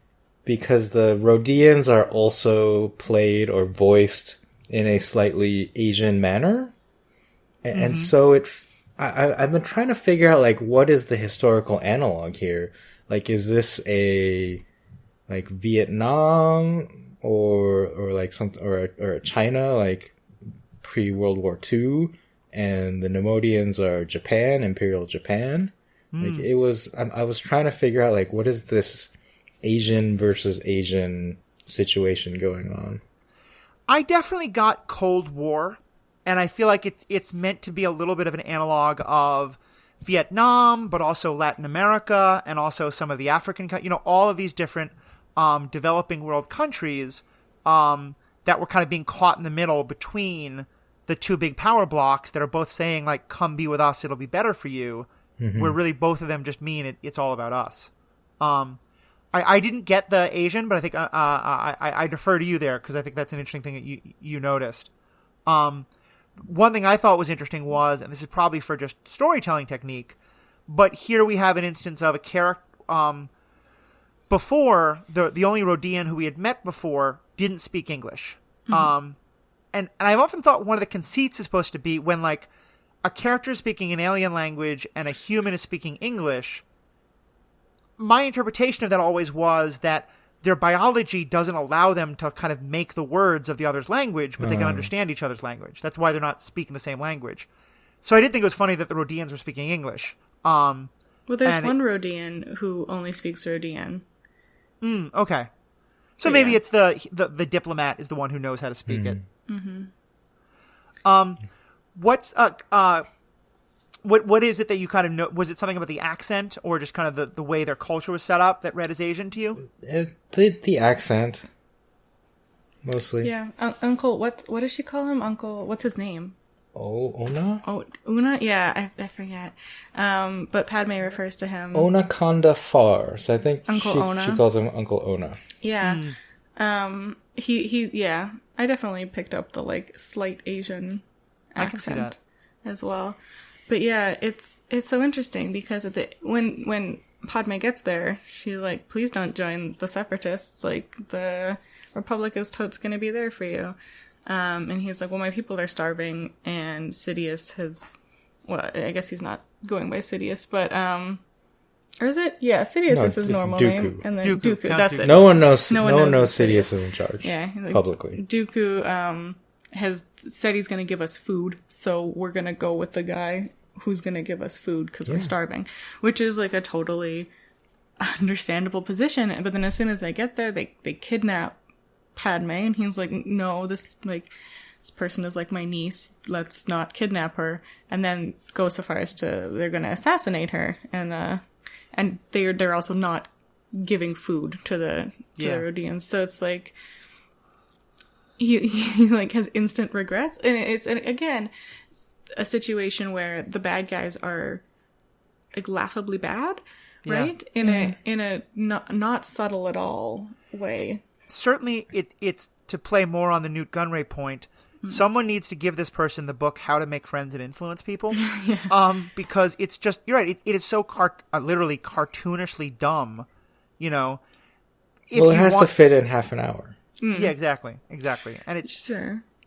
because the Rodians are also played or voiced in a slightly Asian manner. And so I've been trying to figure out, like, what is the historical analog here? Like, is this like Vietnam or like something, or China, like pre-World War II, and the Nemodians are Japan, Imperial Japan? Like, I was trying to figure out, like, what is this Asian versus Asian situation going on? I definitely got Cold War, and I feel like it's meant to be a little bit of an analog of Vietnam, but also Latin America, and also some of the African, all of these different developing world countries that were kind of being caught in the middle between the two big power blocks that are both saying, like, come be with us, it'll be better for you, where really both of them just mean it's all about us. I didn't get the Asian, but I think I defer to you there, because I think that's an interesting thing that you noticed. One thing I thought was interesting was, and this is probably for just storytelling technique, but here we have an instance of a character before the only Rodian who we had met before didn't speak English. And I've often thought one of the conceits is supposed to be when, like, a character is speaking an alien language and a human is speaking English. My interpretation of that always was that their biology doesn't allow them to kind of make the words of the other's language, but they can understand each other's language. That's why they're not speaking the same language. So I did think it was funny that the Rodians were speaking English. Well, there's one Rodian who only speaks Rodian. Okay. So but maybe it's the diplomat is the one who knows how to speak it. What's what is it that you kind of know? Was it something about the accent, or just kind of the way their culture was set up that read as Asian to you? The accent, mostly. Yeah, Uncle. What does she call him? Uncle. What's his name? Oh, Ona. Oh, Una. Yeah, I forget. But Padme refers to him Ona Conda Far. So I think Ona. She calls him Uncle Ona. Yeah. He. Yeah. I definitely picked up the, like, slight Asian accent as well. But yeah, it's so interesting because when Padme gets there, she's like, please don't join the Separatists. Like, the Republic is totes going to be there for you. And he's like, well, my people are starving, and Sidious has well, I guess he's not going by Sidious, but or is it? Yeah, Sidious No, is his it's normal Dooku. name, and then Dooku, Dooku. Count That's Dooku. it. No one knows. No No one one knows knows Sidious is in charge. Yeah, like, publicly. Dooku has said he's going to give us food, so we're going to go with the guy who's going to give us food because we're starving, which is like a totally understandable position. But then as soon as they get there, they kidnap Padme, and he's like, no, this person is like my niece, let's not kidnap her, and then go so far as to they're going to assassinate her, and they're also not giving food to the Rodians, so it's like he like has instant regrets, and it's again a situation where the bad guys are like laughably bad, right? In a not subtle at all way. Certainly, it's to play more on the Newt Gunray point. Someone needs to give this person the book How to Make Friends and Influence People, because it's just, you're right, it is so literally cartoonishly dumb, you know. Well, it has to fit in half an hour. Yeah, exactly, and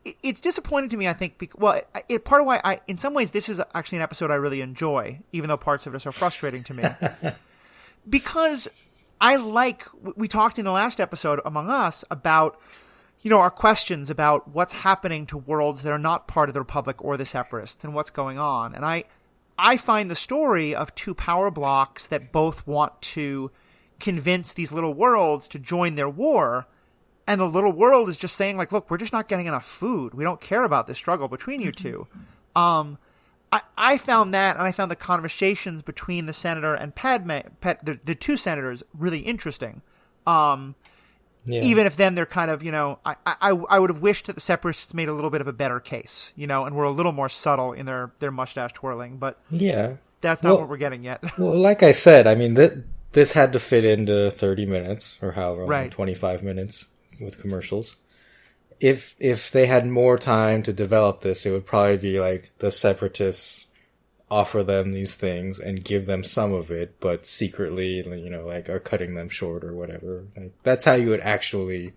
it's disappointing to me, I think. Part of why in some ways this is actually an episode I really enjoy, even though parts of it are so frustrating to me, because we talked in the last episode Among Us about, you know, our questions about what's happening to worlds that are not part of the Republic or the Separatists and what's going on. And I find the story of two power blocks that both want to convince these little worlds to join their war, and the little world is just saying, like, look, we're just not getting enough food. We don't care about this struggle between you two. I found that, and I found the conversations between the senator and Padme, the two senators, really interesting. Even if then they're kind of, you know, I would have wished that the Separatists made a little bit of a better case, you know, and were a little more subtle in their mustache twirling. But that's not what we're getting yet. Well, like I said, I mean, this had to fit into 30 minutes or however long, 25 minutes with commercials. If they had more time to develop this, it would probably be like the Separatists offer them these things and give them some of it, but secretly, you know, like, are cutting them short or whatever. Like, that's how you would actually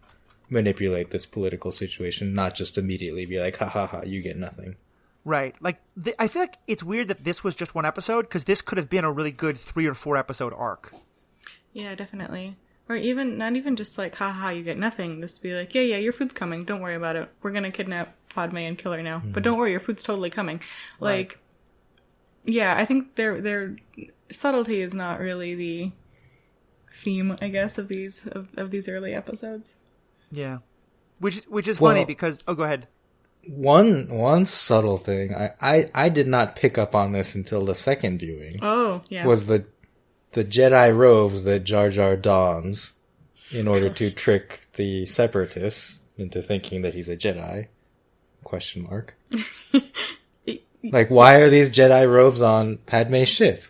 manipulate this political situation, not just immediately be like, ha ha ha, you get nothing. Right. Like, I feel like it's weird that this was just one episode, because this could have been a really good 3 or 4 episode arc. Yeah, definitely. Or not even just like, ha ha, you get nothing. Just be like, yeah, your food's coming. Don't worry about it. We're going to kidnap Padme and kill her now. But don't worry, your food's totally coming. Like, right. Yeah, I think their subtlety is not really the theme, I guess, of these early episodes. Yeah. Which is funny because... Oh, go ahead. One subtle thing, I did not pick up on this until the second viewing. Oh, yeah. Was the Jedi robes that Jar Jar dons in order to trick the Separatists into thinking that he's a Jedi? ? Like, why are these Jedi robes on Padme's ship?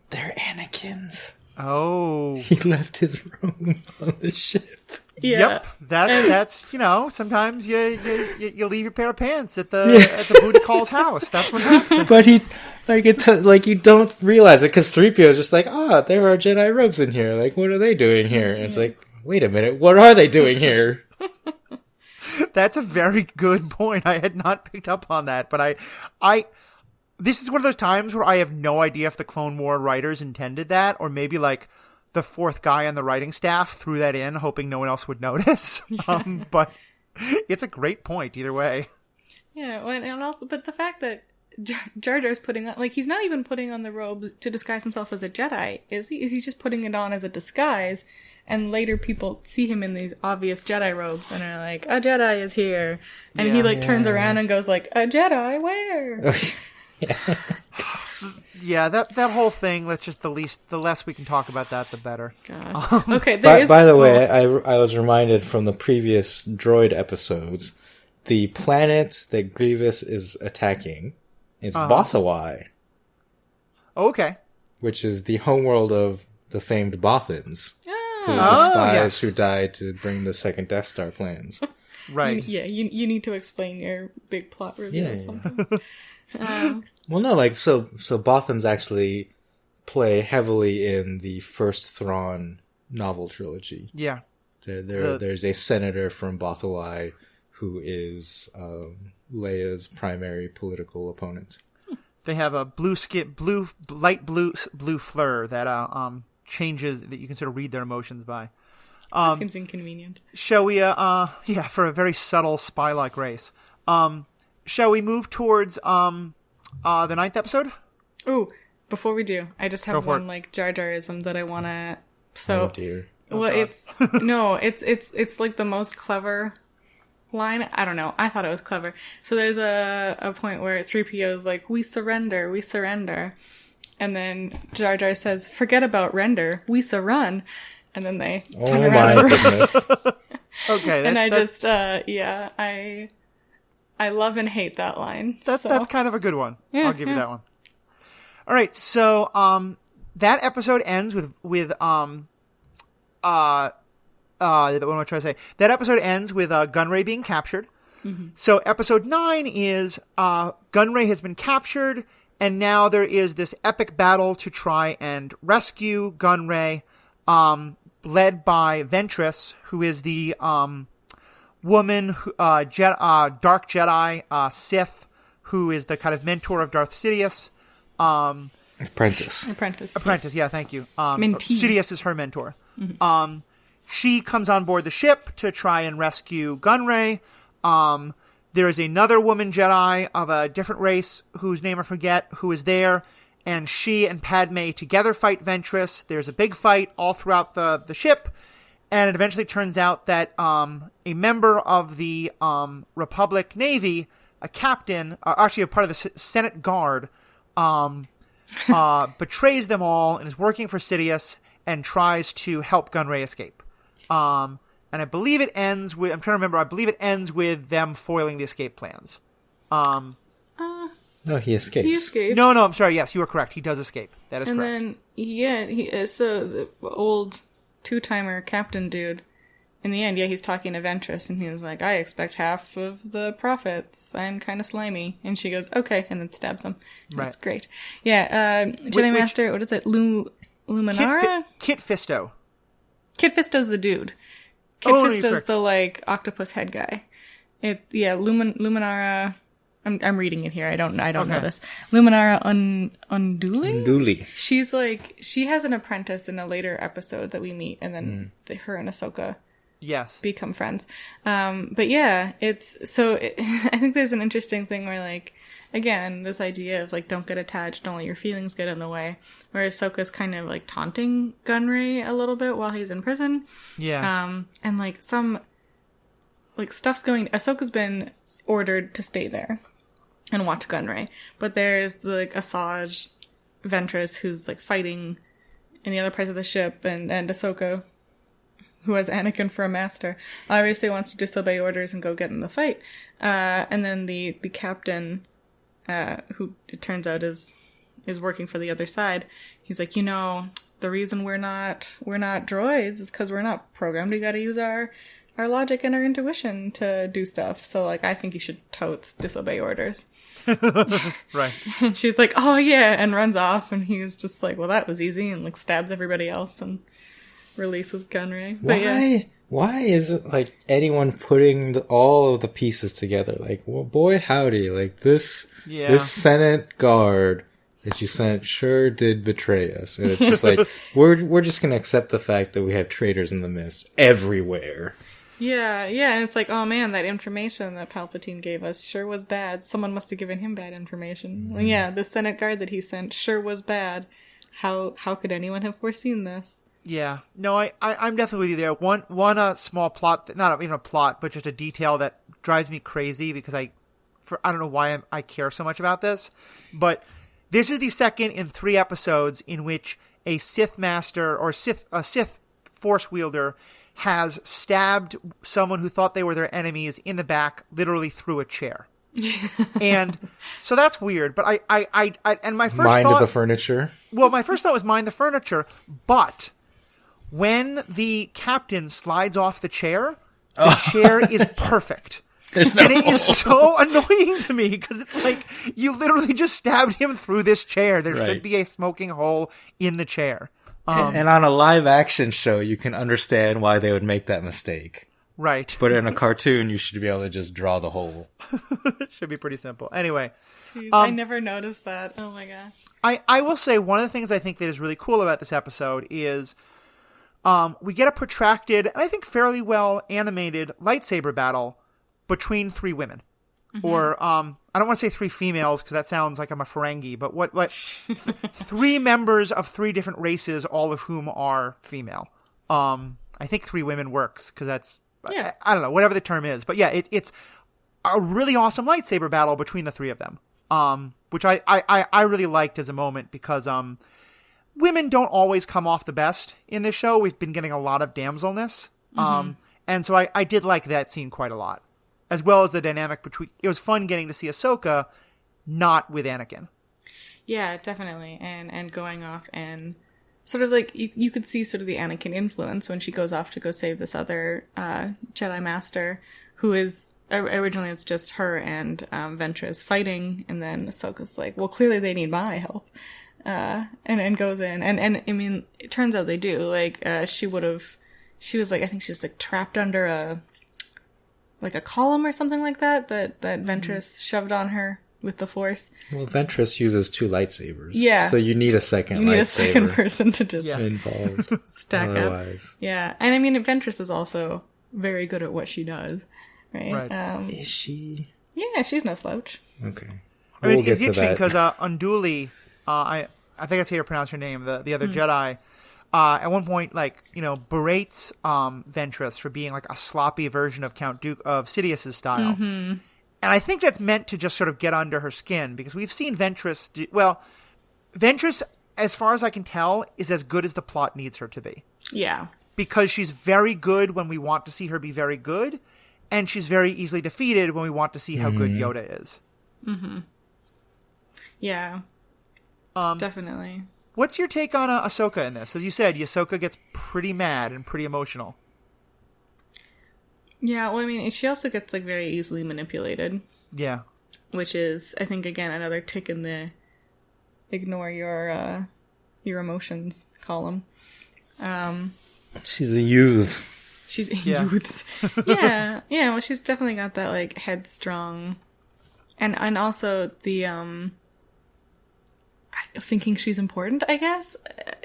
They're Anakin's. Oh. He left his robe on the ship. Yeah. Yep. That's you know, sometimes you leave your pair of pants at the booty call's house. That's what happens. But he, like, you don't realize it, because 3PO is just like, there are Jedi robes in here. Like, what are they doing here? And it's like, wait a minute, what are they doing here? That's a very good point. I had not picked up on that, but this is one of those times where I have no idea if the Clone War writers intended that, or maybe like the fourth guy on the writing staff threw that in, hoping no one else would notice. Yeah. But it's a great point either way. Yeah, and also, but the fact that Jar Jar's putting on, like, he's not even putting on the robe to disguise himself as a Jedi, is he? He's just putting it on as a disguise. And later people see him in these obvious Jedi robes and are like, a Jedi is here. And he turns around and goes like, a Jedi where? Yeah, that whole thing, let's just the less we can talk about that, the better. Gosh. Okay, by the way, I was reminded from the previous droid episodes, the planet that Grievous is attacking is Bothawai. Oh, okay. Which is the homeworld of the famed Bothans. Who are the spies who died to bring the second Death Star plans. Right. You need to explain your big plot reveal or something. Well, no, like, so Bothans actually play heavily in the first Thrawn novel trilogy. Yeah. There's a senator from Bothawai who is Leia's primary political opponent. They have a light blue fleur that changes, that you can sort of read their emotions by. Seems inconvenient. Shall we? For a very subtle spy-like race. Shall we move towards the 9th episode? Ooh, before we do, I just have one like Jar Jarism that I want to. So, oh dear. Well, it's it's like the most clever line. I don't know. I thought it was clever. So there's a point where 3PO is like, "We surrender, we surrender," and then Jar Jar says, "Forget about render, we surrun," and then they turn around. Oh my goodness. Okay, and I just I love and hate that line. That's kind of a good one. Yeah, I'll give you that one. All right, so that episode ends with what am I trying to say? That episode ends with Gunray being captured. Mm-hmm. So episode 9 is Gunray has been captured, and now there is this epic battle to try and rescue Gunray, led by Ventress, who is the woman, dark Jedi, Sith, who is the kind of mentor of Darth Sidious. Apprentice. Yeah, thank you. Mentee. Sidious is her mentor. Mm-hmm. She comes on board the ship to try and rescue Gunray. There is another woman Jedi of a different race whose name I forget, who is there, and she and Padme together fight Ventress. There's a big fight all throughout the ship, and it eventually turns out that a member of the Republic Navy, a captain, actually a part of the Senate Guard, betrays them all and is working for Sidious and tries to help Gunray escape. And I believe it ends with, I'm trying to remember, I believe it ends with them foiling the escape plans. No, he escapes. He escapes. No, I'm sorry. Yes, you are correct. He does escape. That is correct. And then, so the old two-timer captain dude, in the end, he's talking to Ventress, and he was like, "I expect half of the profits. I'm kind of slimy." And she goes, "Okay," and then stabs him. Right. That's great. Yeah, Jedi Master, what is it? Luminara? Kit Fisto. Kit Fisto's the dude. Kit Fisto's the, like, octopus head guy. Luminara... I'm reading it here. I don't know this. Luminara Unduli? She's like... She has an apprentice in a later episode that we meet, and then her and Ahsoka... Yes. Become friends. But yeah, I think there's an interesting thing where, like, again, this idea of, like, don't get attached, don't let your feelings get in the way. Whereas Ahsoka's kind of, like, taunting Gunray a little bit while he's in prison. Yeah. And, like, some, like, stuff's going... Ahsoka's been ordered to stay there and watch Gunray. But there's, like, Asajj Ventress who's, like, fighting in the other parts of the ship, and Ahsoka, who has Anakin for a master, obviously wants to disobey orders and go get in the fight. And then the captain, who it turns out is working for the other side, he's like, the reason we're not droids is because we're not programmed. We gotta use our logic and our intuition to do stuff. So, like, I think you should totes disobey orders. Right. And she's like, "Oh yeah," and runs off, and he's just like, "Well, that was easy," and, like, stabs everybody else and releases Gunray. Why is it like anyone putting all of the pieces together? Like, well, boy howdy, like this Senate guard that you sent sure did betray us. And it's just like we're just gonna accept the fact that we have traitors in the midst everywhere. Yeah, and it's like, oh man, that information that Palpatine gave us sure was bad. Someone must have given him bad information. Well, yeah, the Senate guard that he sent sure was bad. How could anyone have foreseen this? Yeah, no, I'm definitely with you there. One small plot, not even a plot, but just a detail that drives me crazy because I don't know why I care so much about this, but this is the second in 3 episodes in which a Sith master or a Sith force wielder has stabbed someone who thought they were their enemies in the back, literally through a chair. And so that's weird, but I and my first mind thought, the furniture. Well, my first thought was mind the furniture, but when the captain slides off the chair chair is perfect. And it is so annoying to me because it's like you literally just stabbed him through this chair. There should be a smoking hole in the chair. And on a live action show, you can understand why they would make that mistake. Right. But in a cartoon, you should be able to just draw the hole. It should be pretty simple. Anyway, Jeez, I never noticed that. Oh my god. I will say one of the things I think that is really cool about this episode is we get a protracted, and I think fairly well animated lightsaber battle between three women. Mm-hmm. Or, I don't want to say three females because that sounds like I'm a Ferengi, but three members of three different races, all of whom are female. I think three women works because that's, I don't know, whatever the term is. But yeah, it's a really awesome lightsaber battle between the three of them. Which I really liked as a moment because women don't always come off the best in this show. We've been getting a lot of damselness. And so I did like that scene quite a lot. As well as the dynamic between... It was fun getting to see Ahsoka not with Anakin. Yeah, definitely. And going off and sort of like... You could see sort of the Anakin influence when she goes off to go save this other Jedi Master who is... Originally, it's just her and Ventress fighting, and then Ahsoka's like, well, clearly they need my help. And goes in. And I mean, it turns out they do. Like, she was like, I think she was like trapped under a column or something like that Ventress shoved on her with the Force. Well, Ventress uses two lightsabers. Yeah. So you need a second lightsaber. You need a second person to just involved. Stack Otherwise. up. Yeah. And I mean, Ventress is also very good at what she does. Right. Is she? Yeah, she's no slouch. Okay. I mean, it's interesting because Unduli, I think that's how you pronounce her name, the other Jedi, at one point, berates Ventress for being like a sloppy version of Count Dooku of Sidious's style. Mm-hmm. And I think that's meant to just sort of get under her skin because we've seen Ventress Ventress, as far as I can tell, is as good as the plot needs her to be. Yeah. Because she's very good when we want to see her be very good. And she's very easily defeated when we want to see how good Yoda is. Mm-hmm. Yeah. Definitely. What's your take on Ahsoka in this? As you said, Ahsoka gets pretty mad and pretty emotional. Yeah, well, I mean, she also gets, like, very easily manipulated. Yeah. Which is, I think, again, another tick in the ignore your emotions column. She's a youth. She's youths. Yeah. Yeah, well, she's definitely got that, like, headstrong... And also the, thinking she's important, I guess.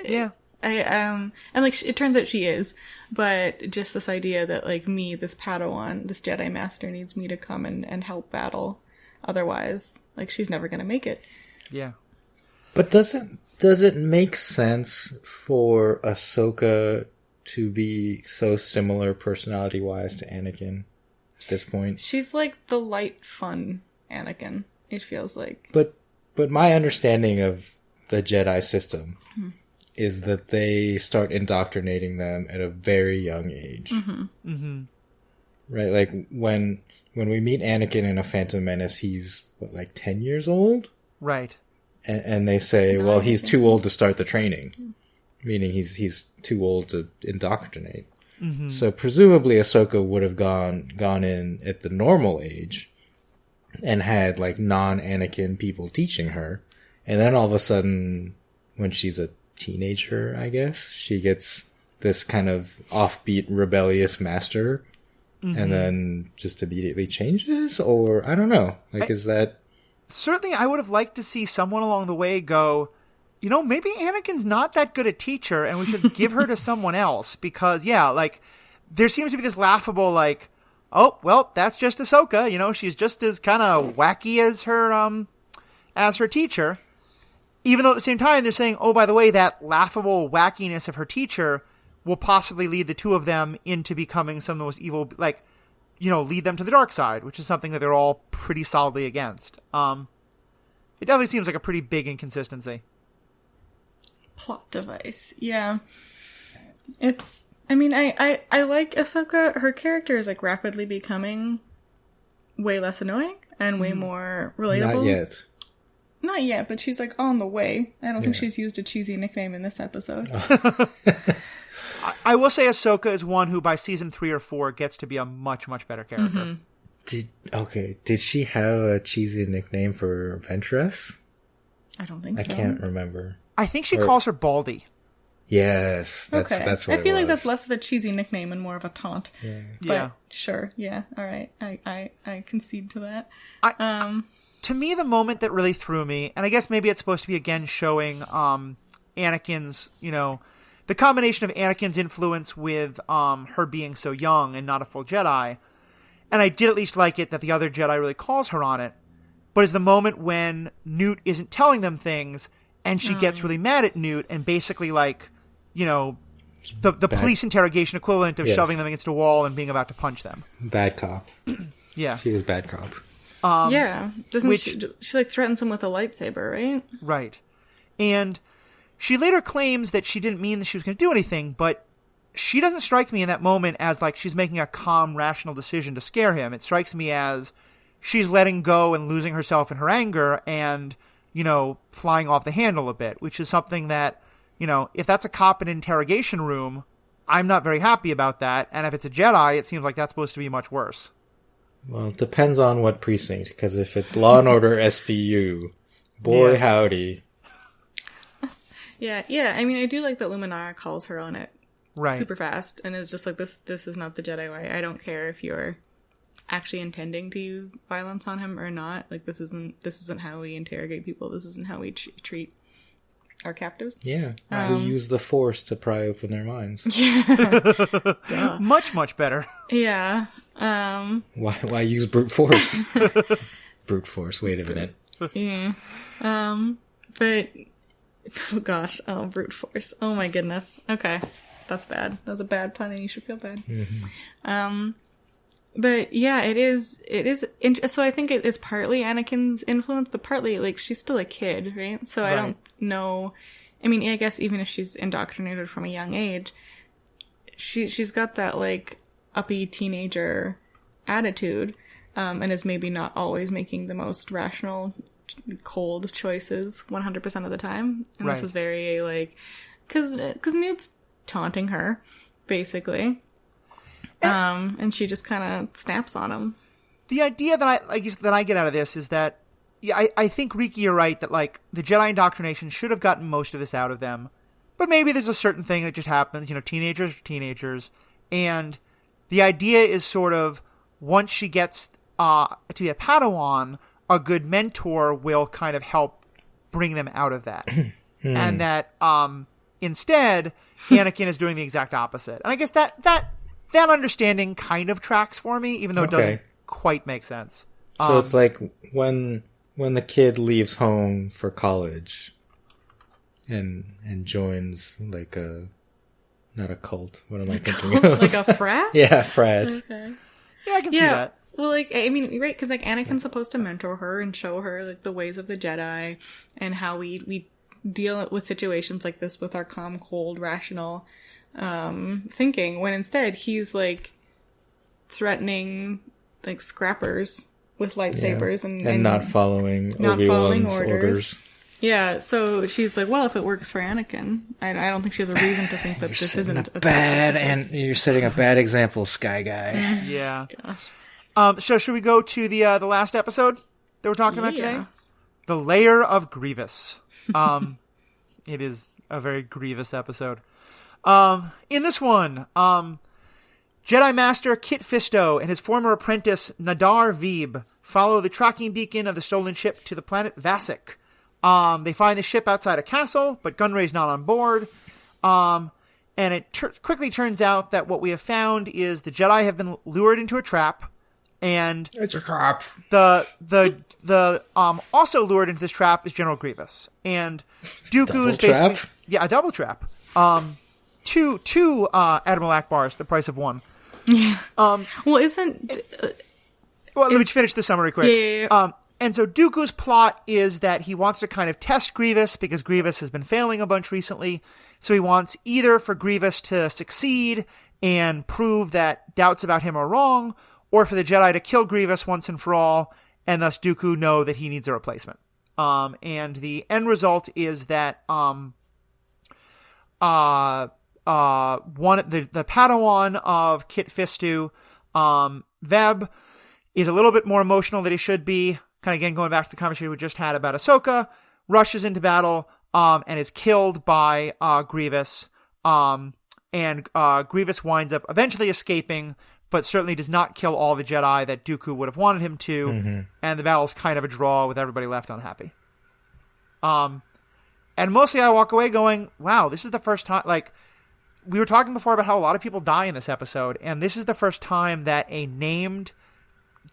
Yeah. And, like, it turns out she is. But just this idea that, like, me, this Padawan, this Jedi Master needs me to come and help battle. Otherwise, like, she's never gonna make it. Yeah. But does it make sense for Ahsoka to be so similar personality-wise to Anakin at this point? She's like the light, fun Anakin, it feels like. But my understanding of the Jedi system is that they start indoctrinating them at a very young age. Mm-hmm. Mm-hmm. Right? Like, when we meet Anakin in A Phantom Menace, he's, 10 years old? Right. And they say, he's too old to start the training. Meaning he's too old to indoctrinate. Mm-hmm. So presumably Ahsoka would have gone in at the normal age and had non-Anakin people teaching her. And then all of a sudden, when she's a teenager, I guess, she gets this kind of offbeat, rebellious master and then just immediately changes? Or, I don't know. Is that... Certainly I would have liked to see someone along the way go... maybe Anakin's not that good a teacher and we should give her to someone else because, there seems to be this laughable, oh, well, that's just Ahsoka. She's just as kind of wacky as her teacher. Even though at the same time they're saying, oh, by the way, that laughable wackiness of her teacher will possibly lead the two of them into becoming some of the most evil, lead them to the dark side, which is something that they're all pretty solidly against. It definitely seems like a pretty big inconsistency. Plot device. Yeah. I like Ahsoka. Her character is rapidly becoming way less annoying and way more relatable. Not yet, but she's on the way. I don't think she's used a cheesy nickname in this episode. I will say Ahsoka is one who by season 3 or 4 gets to be a much, much better character. Mm-hmm. Did she have a cheesy nickname for Ventress? I don't think so. I can't remember. I think she calls her Baldy. Yes, that's what it was. I feel like that's less of a cheesy nickname and more of a taunt. Yeah. But sure, yeah, all right. I concede to that. to me, the moment that really threw me, and I guess maybe it's supposed to be again showing Anakin's, the combination of Anakin's influence with her being so young and not a full Jedi. And I did at least like it that the other Jedi really calls her on it. But is the moment when Newt isn't telling them things and she gets really mad at Newt and basically the police interrogation equivalent of shoving them against a wall and being about to punch them. Bad cop. Yeah. She was bad cop. Doesn't she threatens him with a lightsaber, right? Right. And she later claims that she didn't mean that she was going to do anything, but she doesn't strike me in that moment as like she's making a calm, rational decision to scare him. It strikes me as she's letting go and losing herself in her anger and, flying off the handle a bit, which is something that, if that's a cop in an interrogation room, I'm not very happy about that. And if it's a Jedi, it seems like that's supposed to be much worse. Well, it depends on what precinct, because if it's Law and Order SVU, boy howdy. Yeah. I mean, I do like that Luminara calls her on it super fast and is just like, this is not the Jedi way. I don't care if you're actually intending to use violence on him or not. Like, this isn't how we interrogate people. This isn't how we treat our captives. Yeah. We use the Force to pry open their minds. Yeah. Much, much better. Yeah. Why use brute force? Brute force. Wait a minute. Yeah. But oh gosh, brute force. Oh my goodness. Okay. That's bad. That was a bad pun and you should feel bad. Mm-hmm. But yeah, it is, so I think it's partly Anakin's influence, but partly, like, she's still a kid, right? So I don't know, I mean, I guess even if she's indoctrinated from a young age, she's got that, like, uppy teenager attitude, and is maybe not always making the most rational, cold choices 100% of the time. And this is very, like, cause Newt's taunting her, basically. And she just kind of snaps on him. The idea that I get out of this is that, I think, Riki, you're right, that, like, the Jedi indoctrination should have gotten most of this out of them. But maybe there's a certain thing that just happens, teenagers are teenagers. And the idea is sort of, once she gets to be a Padawan, a good mentor will kind of help bring them out of that. And that, instead, Anakin is doing the exact opposite. And I guess that understanding kind of tracks for me, even though it doesn't quite make sense. So it's like when the kid leaves home for college and joins like not a cult. What am I thinking of? Like a frat? Yeah, frat. Okay. Yeah, I can see that. Well, like, I mean, right, because, like, Anakin's supposed to mentor her and show her, like, the ways of the Jedi and how we deal with situations like this with our calm, cold, rational thinking, when instead he's, like, threatening, like, scrappers with lightsabers and not following Obi-Wan's orders. Yeah, so she's like, well, if it works for Anakin, I don't think she has a reason to think that this isn't a bad, and you're setting a bad example, Sky Guy. Yeah. Gosh. So should we go to the last episode that we're talking about today? The Lair of Grievous. It is a very grievous episode. In this one, Jedi Master Kit Fisto and his former apprentice Nadar Veeb follow the tracking beacon of the stolen ship to the planet Vasek. They find the ship outside a castle, but Gunray's not on board. And it quickly turns out that what we have found is the Jedi have been lured into a trap, and it's a trap. The also lured into this trap is General Grievous, and Dooku is basically a double trap. Two Admiral Akbars, the price of one. Yeah. Well, isn't let me finish the summary quick. Yeah. And so Dooku's plot is that he wants to kind of test Grievous because Grievous has been failing a bunch recently. So he wants either for Grievous to succeed and prove that doubts about him are wrong, or for the Jedi to kill Grievous once and for all, and thus Dooku know that he needs a replacement. And the end result is that the Padawan of Kit Fisto, Veb, is a little bit more emotional than he should be. Kind of again going back to the conversation we just had about Ahsoka, rushes into battle and is killed by Grievous. And Grievous winds up eventually escaping, but certainly does not kill all the Jedi that Dooku would have wanted him to, and the battle's kind of a draw with everybody left unhappy. And mostly I walk away going, wow, this is the first time, like, we were talking before about how a lot of people die in this episode, and this is the first time that a named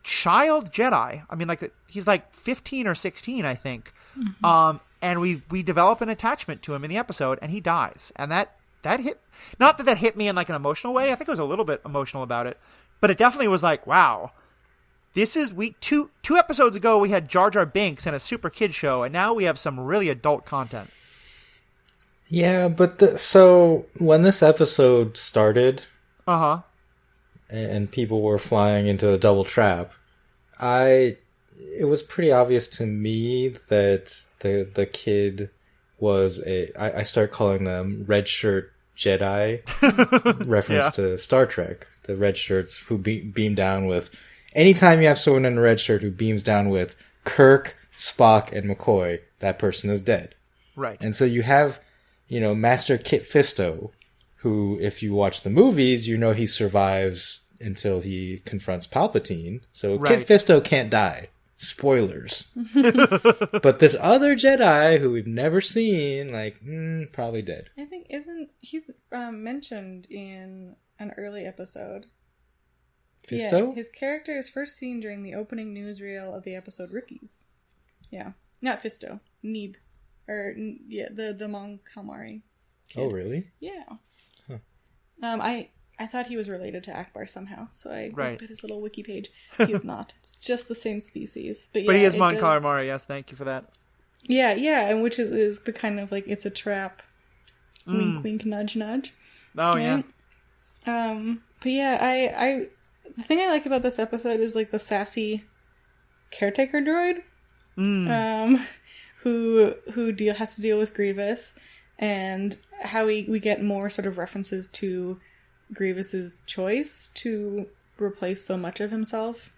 child Jedi, I mean, like, he's like 15 or 16, I think, and we develop an attachment to him in the episode, and he dies. And that hit, not that hit me in like an emotional way, I think I was a little bit emotional about it, but it definitely was like, wow, this is, two episodes ago we had Jar Jar Binks and a super kid show, and now we have some really adult content. Yeah, but so when this episode started, and people were flying into the double trap, it was pretty obvious to me that the kid was I start calling them red shirt Jedi, reference to Star Trek, the red shirts who beam down with. Anytime you have someone in a red shirt who beams down with Kirk, Spock, and McCoy, that person is dead. Right. And so you have, Master Kit Fisto, who, if you watch the movies, he survives until he confronts Palpatine. So Kit Fisto can't die. Spoilers. But this other Jedi who we've never seen, probably dead. I think he's mentioned in an early episode. Fisto? Yeah, his character is first seen during the opening newsreel of the episode Rookies. Yeah. Not Fisto. Neeb. The Mon Calamari kid. Oh, really? Yeah. Huh. I thought he was related to Akbar somehow, so I looked at his little wiki page. He is not. It's just the same species. But he is Mon Calamari, yes, thank you for that. Yeah, and which is the kind of, like, it's a trap. Wink, wink, nudge, nudge. Oh, right? Yeah. But yeah, the thing I like about this episode is, like, the sassy caretaker droid. Who has to deal with Grievous, and how we get more sort of references to Grievous's choice to replace so much of himself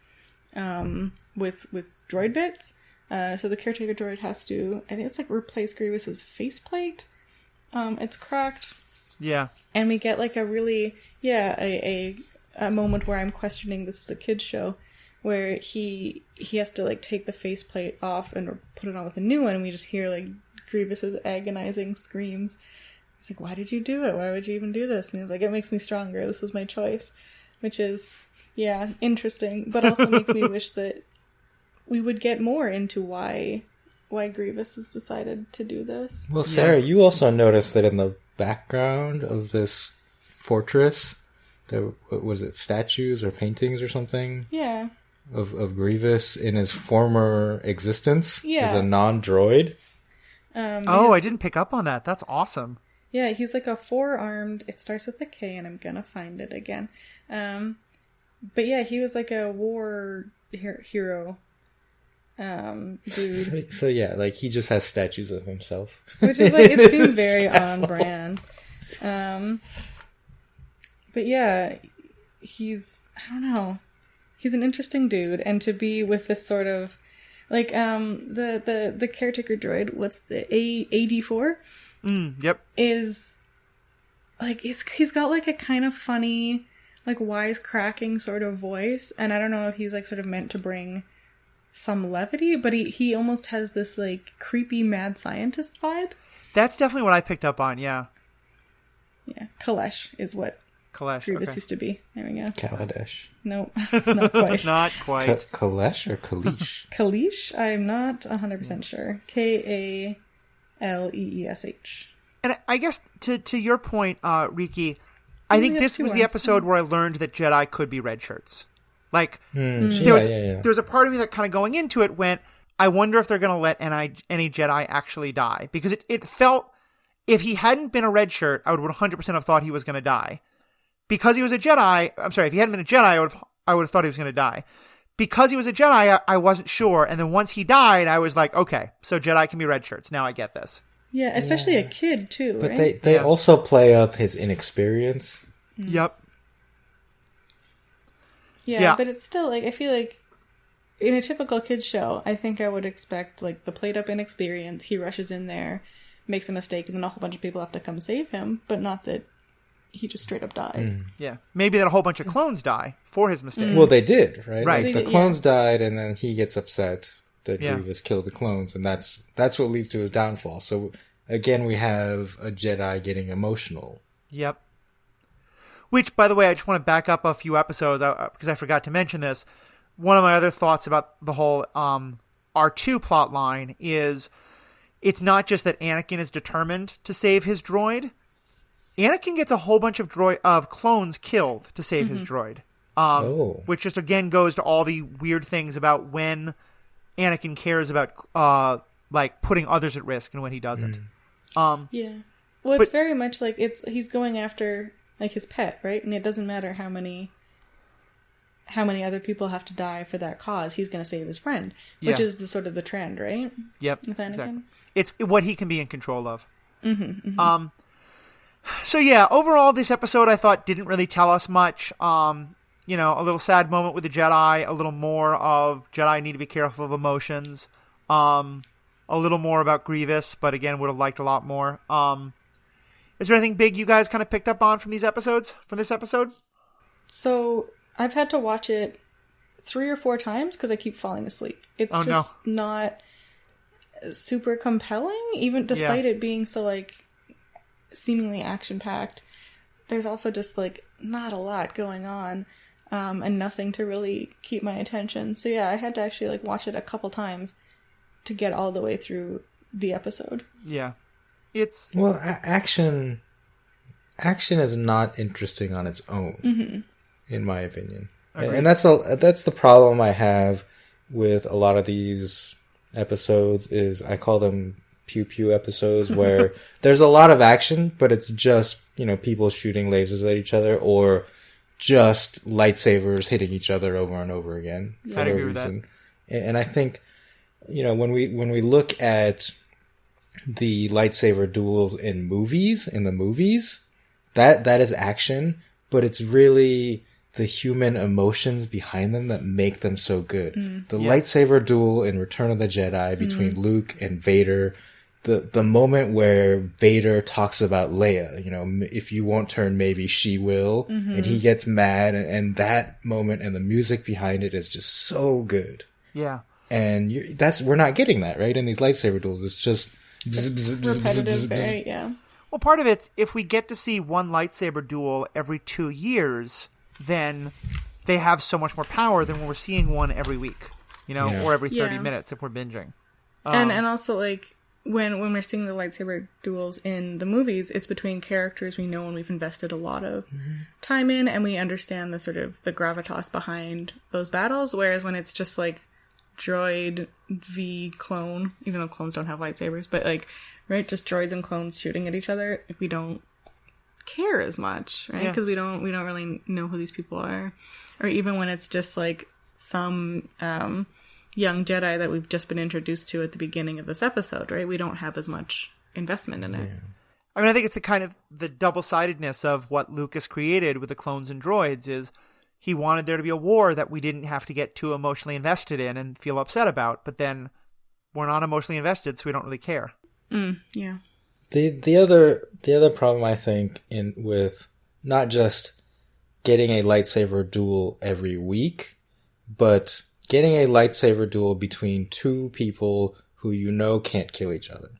with droid bits. So the caretaker droid has to, I think it's like replace Grievous's faceplate. It's cracked. Yeah. And we get like a really, a moment where I'm questioning this is a kid's show, where he has to like take the faceplate off and put it on with a new one, and we just hear like Grievous's agonizing screams. He's like, why did you do it? Why would you even do this? And he's like, it makes me stronger. This was my choice. Which is, interesting, but also makes me wish that we would get more into why Grievous has decided to do this. Well, Sarah, you also noticed that in the background of this fortress, there was it statues or paintings or something? Yeah. Of Grievous in his former existence as a Yeah. non-droid. I didn't pick up on that. That's awesome. Yeah, he's like a four-armed, it starts with a K and I'm gonna find it again. But yeah, he was like a war hero dude. So yeah, like he just has statues of himself. Which is like, it seems very on brand. But yeah, he's, I don't know, he's an interesting dude, and to be with this sort of, like, the caretaker droid, what's the AD4? Yep. Is, like, he's got, like, a kind of funny, like, wisecracking sort of voice, and I don't know if he's, like, sort of meant to bring some levity, but he almost has this, like, creepy mad scientist vibe. That's definitely what I picked up on, yeah. Yeah, Kalesh is what Grievous used to be. There we go. Kaladesh. No, not quite. Not quite. Kalesh or Kalish? Kalish? I'm not 100% sure. Kaleesh. And I guess to your point, Riki, I think this was the episode where I learned that Jedi could be red shirts. Like, there was a part of me that kind of going into it went, I wonder if they're going to let any Jedi actually die. Because it felt, if he hadn't been a red shirt, I would 100% have thought he was going to die. Because he was a Jedi, I'm sorry, if he hadn't been a Jedi, I would have thought he was going to die. Because he was a Jedi, I wasn't sure. And then once he died, I was like, okay, so Jedi can be red shirts. Now I get this. Yeah, especially a kid, too, but right? they also play up his inexperience. Yep. Yeah, but it's still, like, I feel like in a typical kid's show, I think I would expect, like, the played up inexperience, he rushes in there, makes a mistake, and then a whole bunch of people have to come save him, but not that he just straight up dies. Yeah. Maybe that a whole bunch of clones die for his mistake. Well, they did, right? Right. Like, the clones died, and then he gets upset that Grievous killed the clones, and that's what leads to his downfall. So, again, we have a Jedi getting emotional. Yep. Which, by the way, I just want to back up a few episodes, because I forgot to mention this. One of my other thoughts about the whole R2 plot line is it's not just that Anakin is determined to save his droid. Anakin gets a whole bunch of clones killed to save his droid. Which just, again, goes to all the weird things about when Anakin cares about putting others at risk and when he doesn't. Well, it's very much like he's going after like his pet, right? And it doesn't matter how many other people have to die for that cause. He's going to save his friend, which is the sort of the trend, right? Yep, with Anakin. Exactly. It's what he can be in control of. So yeah, overall, this episode I thought didn't really tell us much. A little sad moment with the Jedi, a little more of Jedi need to be careful of emotions, a little more about Grievous, but again, would have liked a lot more. Is there anything big you guys kind of picked up on from this episode? So I've had to watch it 3 or 4 times because I keep falling asleep. It's not super compelling, even despite it being so like seemingly action-packed. There's also just like not a lot going on, and nothing to really keep my attention. So yeah, I had to actually like watch it a couple times to get all the way through the episode. Yeah. Action is not interesting on its own, in my opinion. Agreed. And that's the problem I have with a lot of these episodes is I call them pew pew episodes where there's a lot of action, but it's just, people shooting lasers at each other or just lightsabers hitting each other over and over again for no reason. And I think, when we look at the lightsaber duels in the movies, that is action, but it's really the human emotions behind them that make them so good. Lightsaber duel in Return of the Jedi between Luke and Vader, the moment where Vader talks about Leia, if you won't turn, maybe she will, and he gets mad, and that moment and the music behind it is just so good. Yeah. And we're not getting that, right? In these lightsaber duels, it's just repetitive, very, yeah. Well, part of it's if we get to see one lightsaber duel every 2 years, then they have so much more power than when we're seeing one every week, or every 30 minutes if we're binging. And also, like, when we're seeing the lightsaber duels in the movies, it's between characters we know and we've invested a lot of time in, and we understand the sort of the gravitas behind those battles, whereas when it's just, like, droid v clone, even though clones don't have lightsabers, but, like, right, just droids and clones shooting at each other, we don't care as much, right? Because we don't really know who these people are. Or even when it's just like some young Jedi that we've just been introduced to at the beginning of this episode, right? We don't have as much investment in it. I mean, I think it's the double-sidedness of what Lucas created with the clones and droids is he wanted there to be a war that we didn't have to get too emotionally invested in and feel upset about, but then we're not emotionally invested, so we don't really care. Yeah. The other problem I think with not just getting a lightsaber duel every week, but getting a lightsaber duel between 2 people who can't kill each other.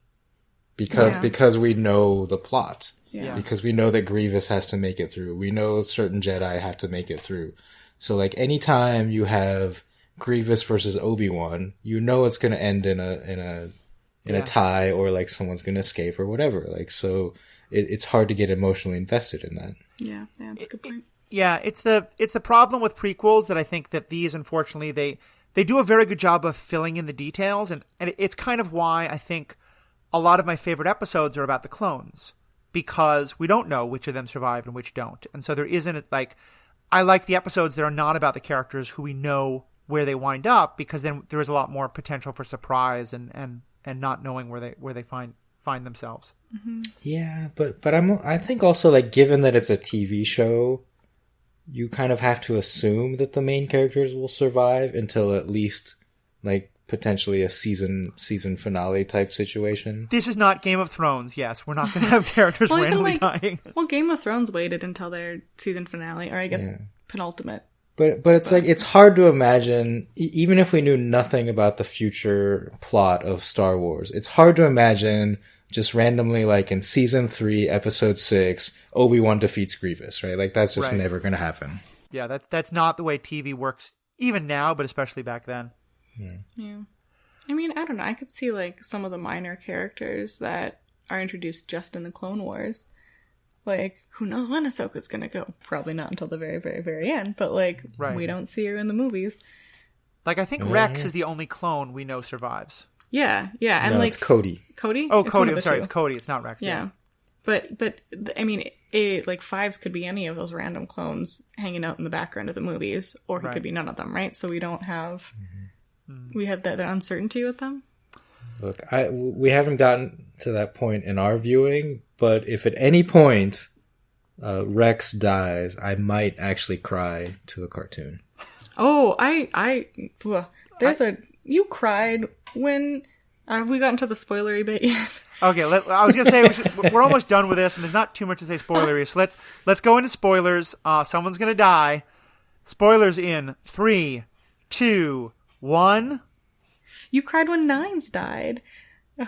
Because we know the plot. Yeah. Because we know that Grievous has to make it through. We know certain Jedi have to make it through. So like anytime you have Grievous versus Obi-Wan, it's going to end in a tie, or like someone's going to escape or whatever. Like, so it's hard to get emotionally invested in that. Yeah, that's a good point. It's the problem with prequels that I think that these, unfortunately, they do a very good job of filling in the details, and it's kind of why I think a lot of my favorite episodes are about the clones, because we don't know which of them survived and which don't. And so there isn't, like, I like the episodes that are not about the characters who we know where they wind up, because then there is a lot more potential for surprise and not knowing where they find themselves. Yeah, but I think also, like, given that it's a TV show, you kind of have to assume that the main characters will survive until at least, like, potentially a season finale type situation. This is not Game of Thrones. Yes, we're not going to have characters Well, randomly dying. Well, Game of Thrones waited until their season finale, or I guess penultimate. But it's like, it's hard to imagine, even if we knew nothing about the future plot of Star Wars, it's hard to imagine just randomly, like in season 3, episode 6, Obi-Wan defeats Grievous, right? Like, that's just never going to happen. Yeah, that's not the way TV works, even now, but especially back then. Yeah. I mean, I don't know. I could see, like, some of the minor characters that are introduced just in the Clone Wars. Like, who knows when Ahsoka's gonna go? Probably not until the very, very, very end, but, like, we don't see her in the movies. Like, I think Rex is the only clone we know survives. Yeah, and no, like it's Cody. Cody? Oh, It's Cody. I'm sorry, it's Cody. It's not Rex. Yeah. But I mean, like, Fives could be any of those random clones hanging out in the background of the movies, or he could be none of them, right? So we don't have... We have that uncertainty with them. Look, we haven't gotten to that point in our viewing, but if at any point Rex dies, I might actually cry to a cartoon. Oh, you cried when we got into the spoilery bit yet. Okay, I was gonna say we're almost done with this, and there's not too much to say spoilery. So let's go into spoilers. Someone's gonna die. Spoilers in 3, 2, 1. You cried when Nines died.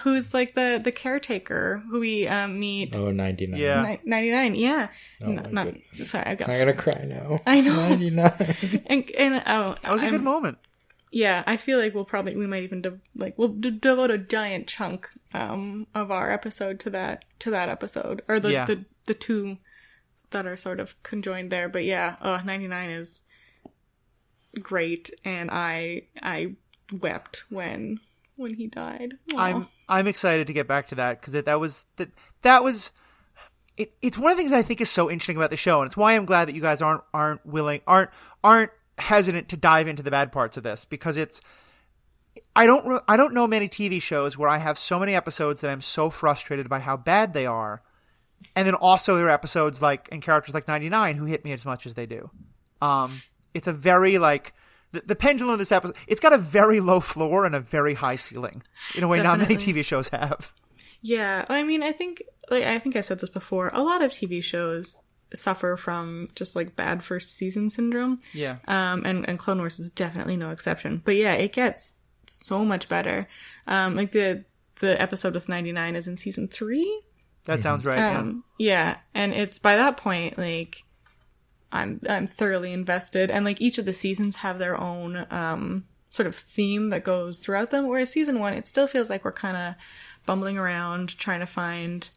Who's like the caretaker who we meet. Oh, 99. Yeah. 99, yeah. Oh, Sorry, I'm gonna cry now. I know. 99. and That was a good moment. Yeah, I feel like we might even we'll devote a giant chunk of our episode to that episode, or the two that are sort of conjoined there. But yeah, 99 is great, and I wept when he died. Aww. I'm excited to get back to that, because that was it's one of the things I think is so interesting about the show, and it's why I'm glad that you guys aren't hesitant to dive into the bad parts of this, because I don't know many TV shows where I have so many episodes that I'm so frustrated by how bad they are, and then also there are episodes and characters like 99 who hit me as much as they do. It's a very the pendulum of this episode, it's got a very low floor and a very high ceiling in a way not many TV shows have. Yeah, I mean, I think I've said this before. A lot of TV shows suffer from just bad first season syndrome. Yeah. And Clone Wars is definitely no exception. But yeah, it gets so much better. The episode with 99 is in season 3. That sounds right. Yeah, and it's by that point I'm thoroughly invested, and each of the seasons have their own sort of theme that goes throughout them. Whereas season 1, it still feels like we're kind of bumbling around trying to find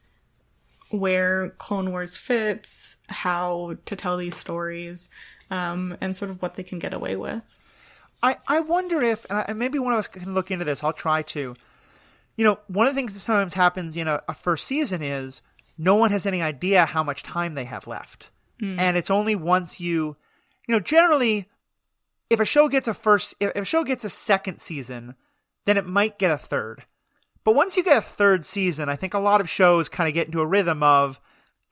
where Clone Wars fits, how to tell these stories, and sort of what they can get away with. I wonder if, and maybe one of us can look into this, I'll try to, one of the things that sometimes happens in a first season is no one has any idea how much time they have left. And it's only once generally, if a show gets a second season, then it might get a third. But once you get a third season, I think a lot of shows kind of get into a rhythm of,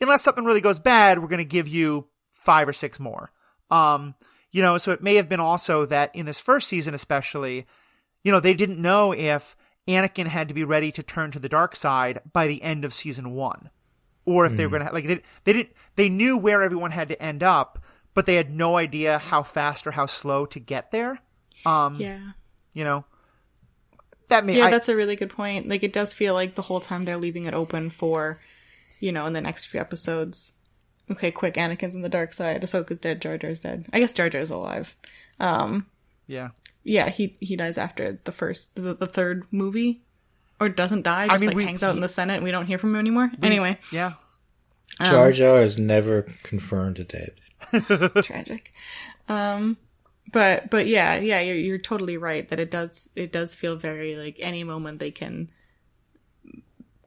unless something really goes bad, we're going to give you 5 or 6 more. So it may have been also that in this first season especially, they didn't know if Anakin had to be ready to turn to the dark side by the end of season 1. Or if they were going to, they knew where everyone had to end up, but they had no idea how fast or how slow to get there. That's a really good point. It does feel like the whole time they're leaving it open for, in the next few episodes, okay, quick, Anakin's in the dark side, Ahsoka's dead, Jar Jar's dead. I guess Jar Jar's alive. Yeah, he dies after the third movie. Or doesn't die, just hangs out in the Senate and we don't hear from him anymore. Anyway. Yeah. Jar Jar is never confirmed dead. Tragic. But yeah, you're totally right that it does feel very any moment they can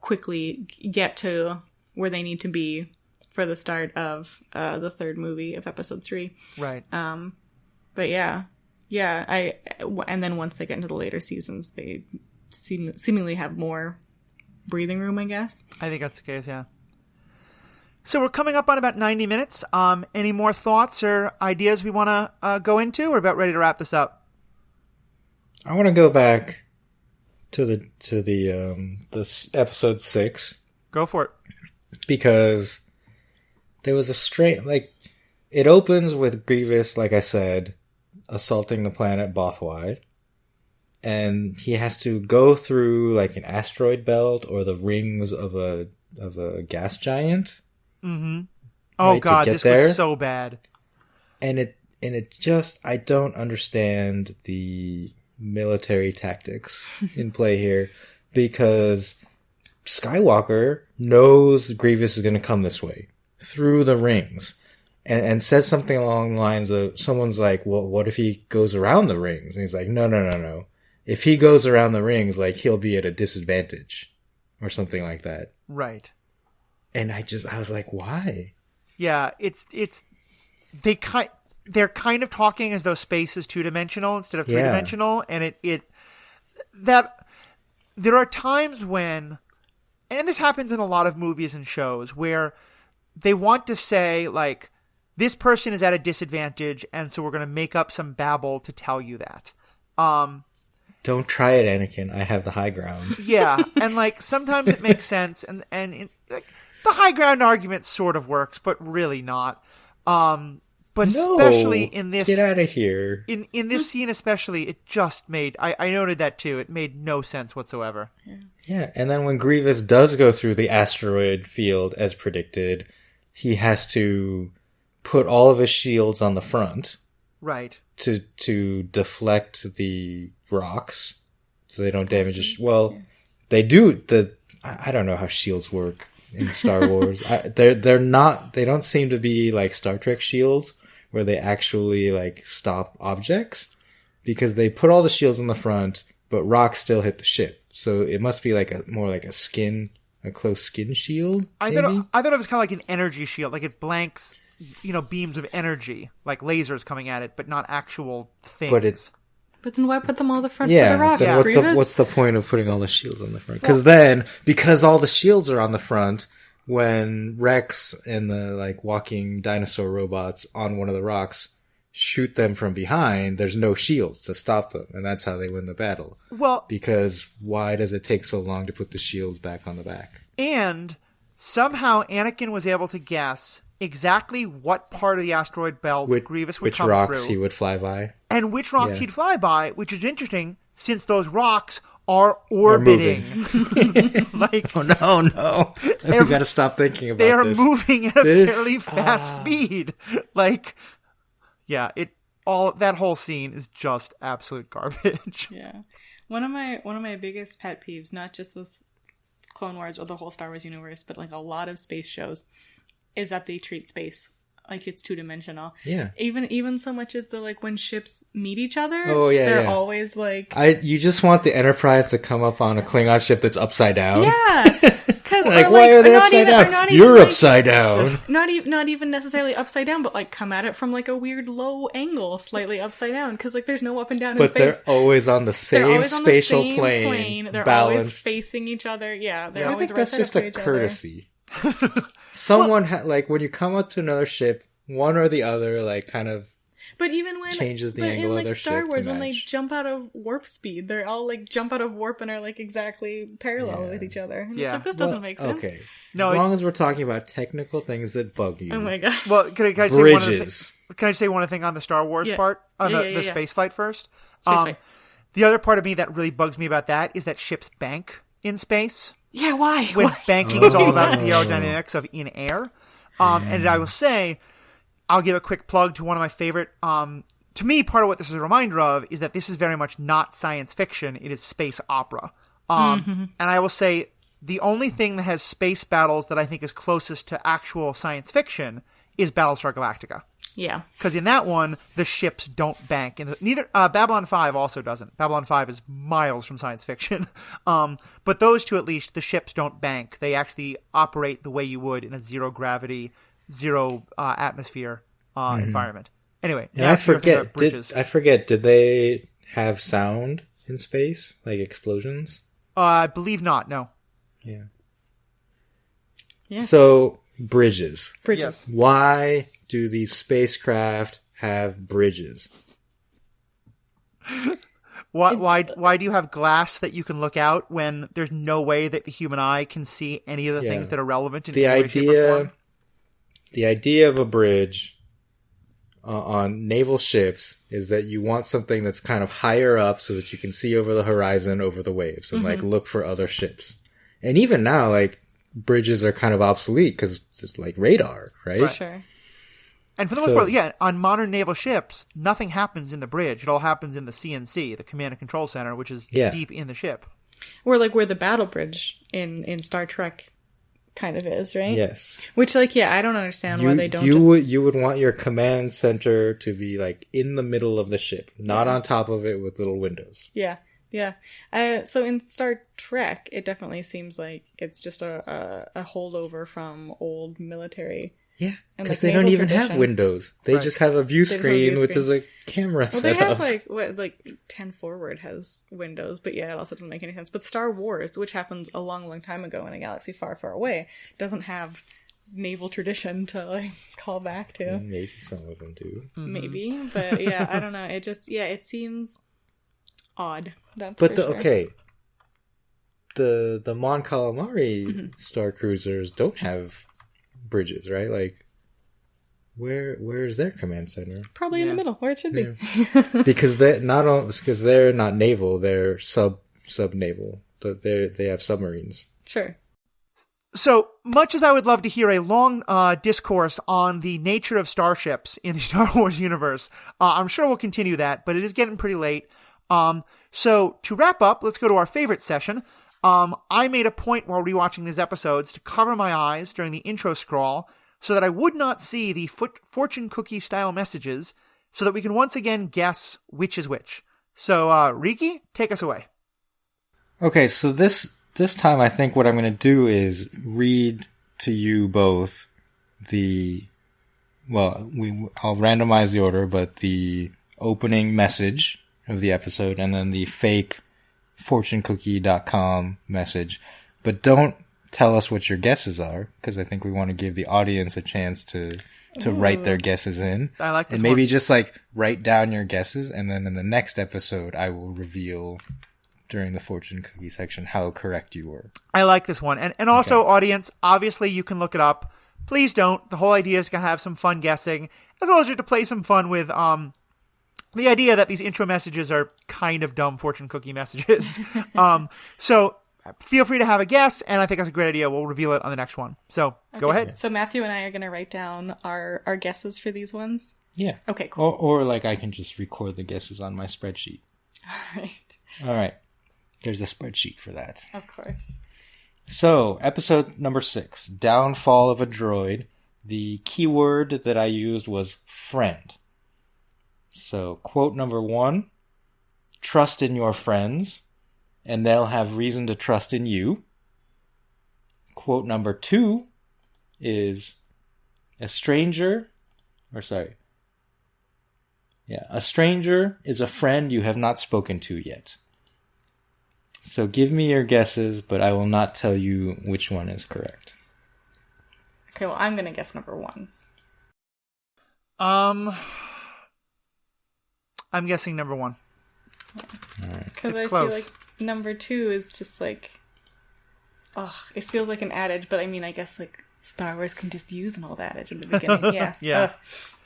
quickly get to where they need to be for the start of the third movie of episode 3. Right. But yeah, and then once they get into the later seasons, they seemingly have more breathing room, I guess. I think that's the case, yeah. So we're coming up on about 90 minutes. Any more thoughts or ideas we want to go into? We're about ready to wrap this up. I want to go back to the episode 6 Go for it. because there was a it opens with Grievous, like I said, assaulting the planet Bothwai, and he has to go through like an asteroid belt or the rings of a gas giant. Mm-hmm. Oh right, God, this was so bad. And it just, I don't understand the military tactics in play here, because Skywalker knows Grievous is going to come this way through the rings, and says something along the lines of, someone's like, well, what if he goes around the rings? And he's like, no. If he goes around the rings, like, he'll be at a disadvantage or something like that. Right. And I was like, why? Yeah, they're kind of talking as though space is 2-dimensional instead of 3-dimensional, and that there are times when, and this happens in a lot of movies and shows, where they want to say, like, this person is at a disadvantage, and so we're going to make up some babble to tell you that. Don't try it, Anakin. I have the high ground. Yeah, and like sometimes it makes sense, and like, the high ground argument sort of works, but really not. But especially in this, get out of here. In this scene, especially, it just made. I noted that too. It made no sense whatsoever. Yeah, and then when Grievous does go through the asteroid field as predicted, he has to put all of his shields on the front, right, to deflect the rocks so they don't damage it. Well, they do. I don't know how shields work in Star Wars. They don't seem to be like Star Trek shields where they actually like stop objects, because they put all the shields in the front, but rocks still hit the ship. So it must be like more like a close skin shield. I thought it was kind of like an energy shield, like it blanks, beams of energy, like lasers coming at it, but not actual things. But then why put them all the front for the rocks? Then what's the point of putting all the shields on the front? Because all the shields are on the front, when Rex and the like walking dinosaur robots on one of the rocks shoot them from behind, there's no shields to stop them, and that's how they win the battle. Well, because why does it take so long to put the shields back on the back? And somehow Anakin was able to guess exactly what part of the asteroid belt Grievous would come through. Which rocks he would fly by. And which rocks he'd fly by, which is interesting, since those rocks are orbiting. Like, oh no. We gotta stop thinking about this. They are moving at a fairly fast speed. Like, yeah, that whole scene is just absolute garbage. Yeah. One of my biggest pet peeves, not just with Clone Wars or the whole Star Wars universe, but like a lot of space shows, is that they treat space like it's 2-dimensional. Yeah. Even so much as when ships meet each other. Oh yeah. They're always like. You just want the Enterprise to come up on a Klingon ship that's upside down. Yeah. Because why are they upside down? You're upside down. Not even necessarily upside down, but come at it from a weird low angle, slightly upside down. Because there's no up and down in space. But they're always on the same spatial plane. They're always facing each other. Yeah. They're always. I think that's just a courtesy. Someone when you come up to another ship, one or the other kind of but even when changes the angle of their Star ship Wars, to when they match. jump out of warp speed, they're all jump out of warp and are exactly parallel with each other. And it's this doesn't make sense. Okay. No, as long as we're talking about technical things that bug you. Oh my gosh. Well, can I say one other thing? Can I say one other thing on the Star Wars part? The space flight first? The other part of me that really bugs me about that is that ships bank in space. Yeah, why? When banking is all about the aerodynamics of in air. And I will say, I'll give a quick plug to one of my favorite, to me, part of what this is a reminder of is that this is very much not science fiction. It is space opera. And I will say, the only thing that has space battles that I think is closest to actual science fiction is Battlestar Galactica. Yeah. Because in that one, the ships don't bank. And neither Babylon 5 also doesn't. Babylon 5 is miles from science fiction. But those two, at least, the ships don't bank. They actually operate the way you would in a zero-gravity, zero-atmosphere environment. Anyway. Yeah, I forget. Did they have sound in space? Like explosions? I believe not, no. Yeah. So, bridges. Yes. Why do these spacecraft have bridges? Why do you have glass that you can look out when there's no way that the human eye can see any of the things that are relevant in any way, shape, or form? The idea of a bridge on naval ships is that you want something that's kind of higher up so that you can see over the horizon, over the waves, and like look for other ships. And even now, like, bridges are kind of obsolete because it's like radar, right? Sure. And for the most part, on modern naval ships, nothing happens in the bridge. It all happens in the CNC, the Command and Control Center, which is deep in the ship. Or like where the battle bridge in Star Trek kind of is, right? Yes. Which, like, I don't understand why they don't You would want your command center to be, like, in the middle of the ship, not on top of it with little windows. Yeah. Yeah. So in Star Trek, it definitely seems like it's just a holdover from old military. Yeah, because like, they don't even tradition. have windows. They just have a view screen, which is a camera Well, setup. they have like 10 Forward has windows, but it also doesn't make any sense. But Star Wars, which happens a long, long time ago in a galaxy far, far away, doesn't have naval tradition to like call back to. Maybe some of them do. Maybe, but yeah, I don't know. It just it seems odd. That's but for sure. okay, the Mon Calamari Star Cruisers don't have bridges, right? Like, where's their command center? Probably in the middle, where it should be. Because they're not naval, they're sub naval. They have submarines. Sure. So much as I would love to hear a long discourse on the nature of starships in the Star Wars universe, I'm sure we'll continue that, but it is getting pretty late. So to wrap up, let's go to our favorite session. I made a point while rewatching these episodes to cover my eyes during the intro scroll so that I would not see the fortune cookie style messages so that we can once again guess which is which. So, Riki, take us away. Okay, so this time I think what I'm going to do is read to you both I'll randomize the order, but the opening message of the episode and then the fake fortunecookie.com message, but don't tell us what your guesses are, because I think we want to give the audience a chance to write their guesses in. I like this and maybe just like write down your guesses, and then in the next episode I will reveal during the fortune cookie section how correct you were. I like this one. And also, audience, obviously you can look it up. Please don't. The whole idea is to have some fun guessing, as well as just to play some fun with the idea that these intro messages are kind of dumb fortune cookie messages. So feel free to have a guess, and I think that's a great idea. We'll reveal it on the next one. So go ahead. So Matthew and I are going to write down our guesses for these ones. Yeah. Okay, cool. Or like I can just record the guesses on my spreadsheet. All right. There's a spreadsheet for that. Of course. So, episode number 6, Downfall of a Droid. The keyword that I used was friend. So, quote number 1, trust in your friends, and they'll have reason to trust in you. Quote number 2 is, a stranger is a friend you have not spoken to yet. So give me your guesses, but I will not tell you which one is correct. Okay, well, I'm going to guess number 1. I'm guessing number 1. Because I feel like number 2 is just like, it feels like an adage, but I mean, I guess like Star Wars can just use an old adage in the beginning. Yeah. Yeah.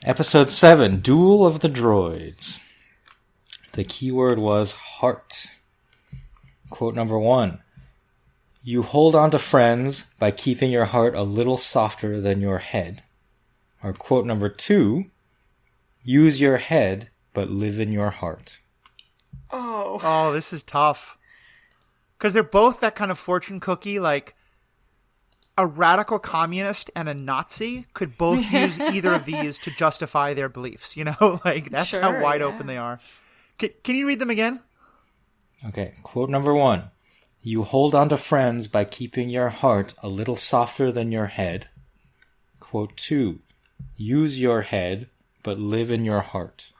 Episode 7, Duel of the Droids. The keyword was heart. Quote number 1, you hold on to friends by keeping your heart a little softer than your head. Or quote number 2, use your head but live in your heart. Oh, this is tough. Because they're both that kind of fortune cookie, like a radical communist and a Nazi could both use either of these to justify their beliefs. You know, like that's how wide open they are. Can you read them again? Okay, quote number 1. You hold on to friends by keeping your heart a little softer than your head. Quote 2. Use your head, but live in your heart.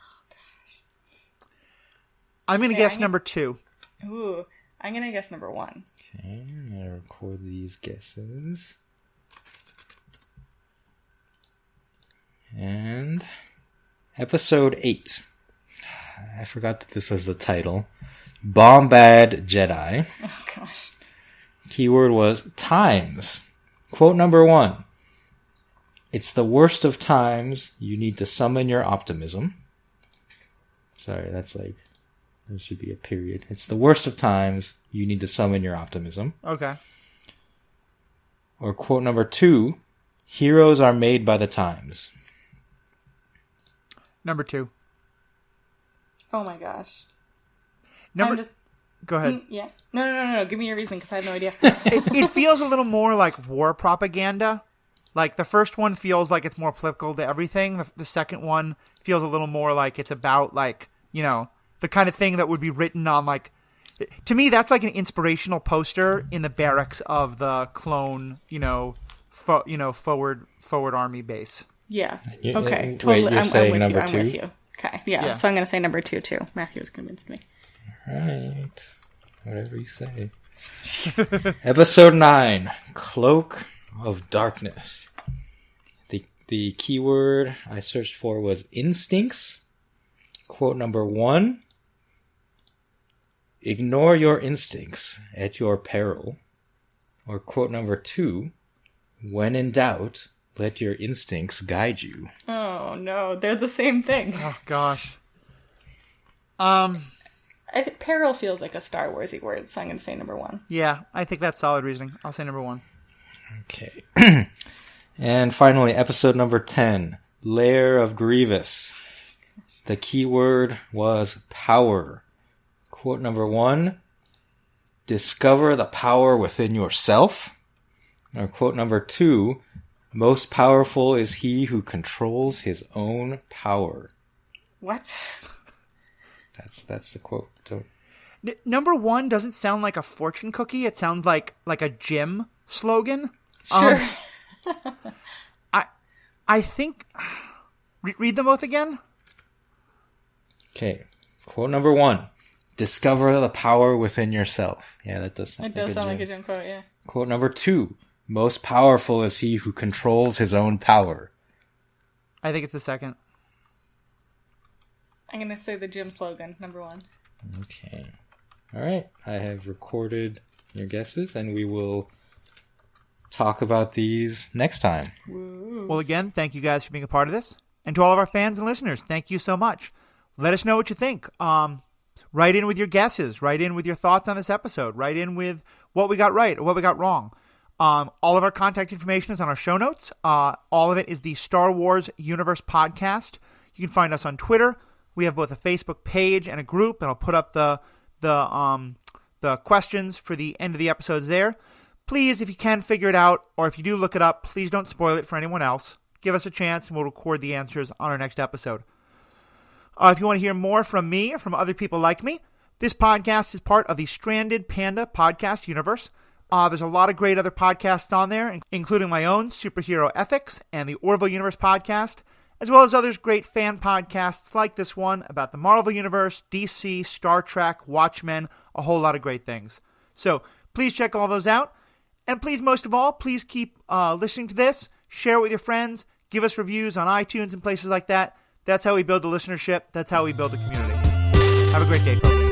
I'm going to guess number 2. Ooh, I'm going to guess number 1. Okay, I'm going to record these guesses. And episode 8. I forgot that this was the title. Bombad Jedi. Oh, gosh. Keyword was times. Quote number 1. It's the worst of times. You need to summon your optimism. Sorry, that's like... There should be a period. It's the worst of times. You need to summon your optimism. Okay. Or quote number 2. Heroes are made by the times. Number 2. Oh my gosh. Go ahead. Yeah. No. Give me your reason, because I have no idea. It feels a little more like war propaganda. Like, the first one feels like it's more applicable to everything. The second one feels a little more like it's about, like, you know, the kind of thing that would be written on, like... To me, that's like an inspirational poster in the barracks of the clone, forward army base. Yeah. Okay. Wait, Totally. you're saying with number you. 2? I'm with you. Okay. Yeah. So I'm going to say number 2 too. Matthew has convinced me. Right. Whatever you say. Episode 9. Cloak of Darkness. The keyword I searched for was instincts. Quote number 1. Ignore your instincts at your peril. Or quote number 2. When in doubt, let your instincts guide you. Oh no, they're the same thing. Oh gosh. I think peril feels like a Star Warsy word, so I'm going to say number 1. Yeah, I think that's solid reasoning. I'll say number 1. Okay. And finally, episode number 10. Lair of Grievous. The keyword was power. Quote number 1. Discover the power within yourself. Or quote number 2. Most powerful is he who controls his own power. What? That's the quote. Number 1 doesn't sound like a fortune cookie. It sounds like a gym slogan. Sure. I think... Read them both again? Okay. Quote number 1. Discover the power within yourself. Yeah, that does sound It does sound like a gym quote, yeah. Quote number 2. Most powerful is he who controls his own power. I think it's the second. I'm going to say the gym slogan, number 1. Okay. All right. I have recorded your guesses, and we will talk about these next time. Woo. Well, again, thank you guys for being a part of this. And to all of our fans and listeners, thank you so much. Let us know what you think. Write in with your guesses. Write in with your thoughts on this episode. Write in with what we got right or what we got wrong. All of our contact information is on our show notes. All of it is the Star Wars Universe Podcast. You can find us on Twitter. We have both a Facebook page and a group, and I'll put up the questions for the end of the episodes there. Please, if you can figure it out, or if you do look it up, please don't spoil it for anyone else. Give us a chance, and we'll record the answers on our next episode. If you want to hear more from me or from other people like me, this podcast is part of the Stranded Panda podcast universe. There's a lot of great other podcasts on there, including my own, Superhero Ethics, and the Orville Universe podcast, as well as others great fan podcasts like this one about the Marvel Universe, DC, Star Trek, Watchmen, a whole lot of great things. So please check all those out. And please, most of all, please keep listening to this. Share it with your friends. Give us reviews on iTunes and places like that. That's how we build the listenership. That's how we build the community. Have a great day, folks.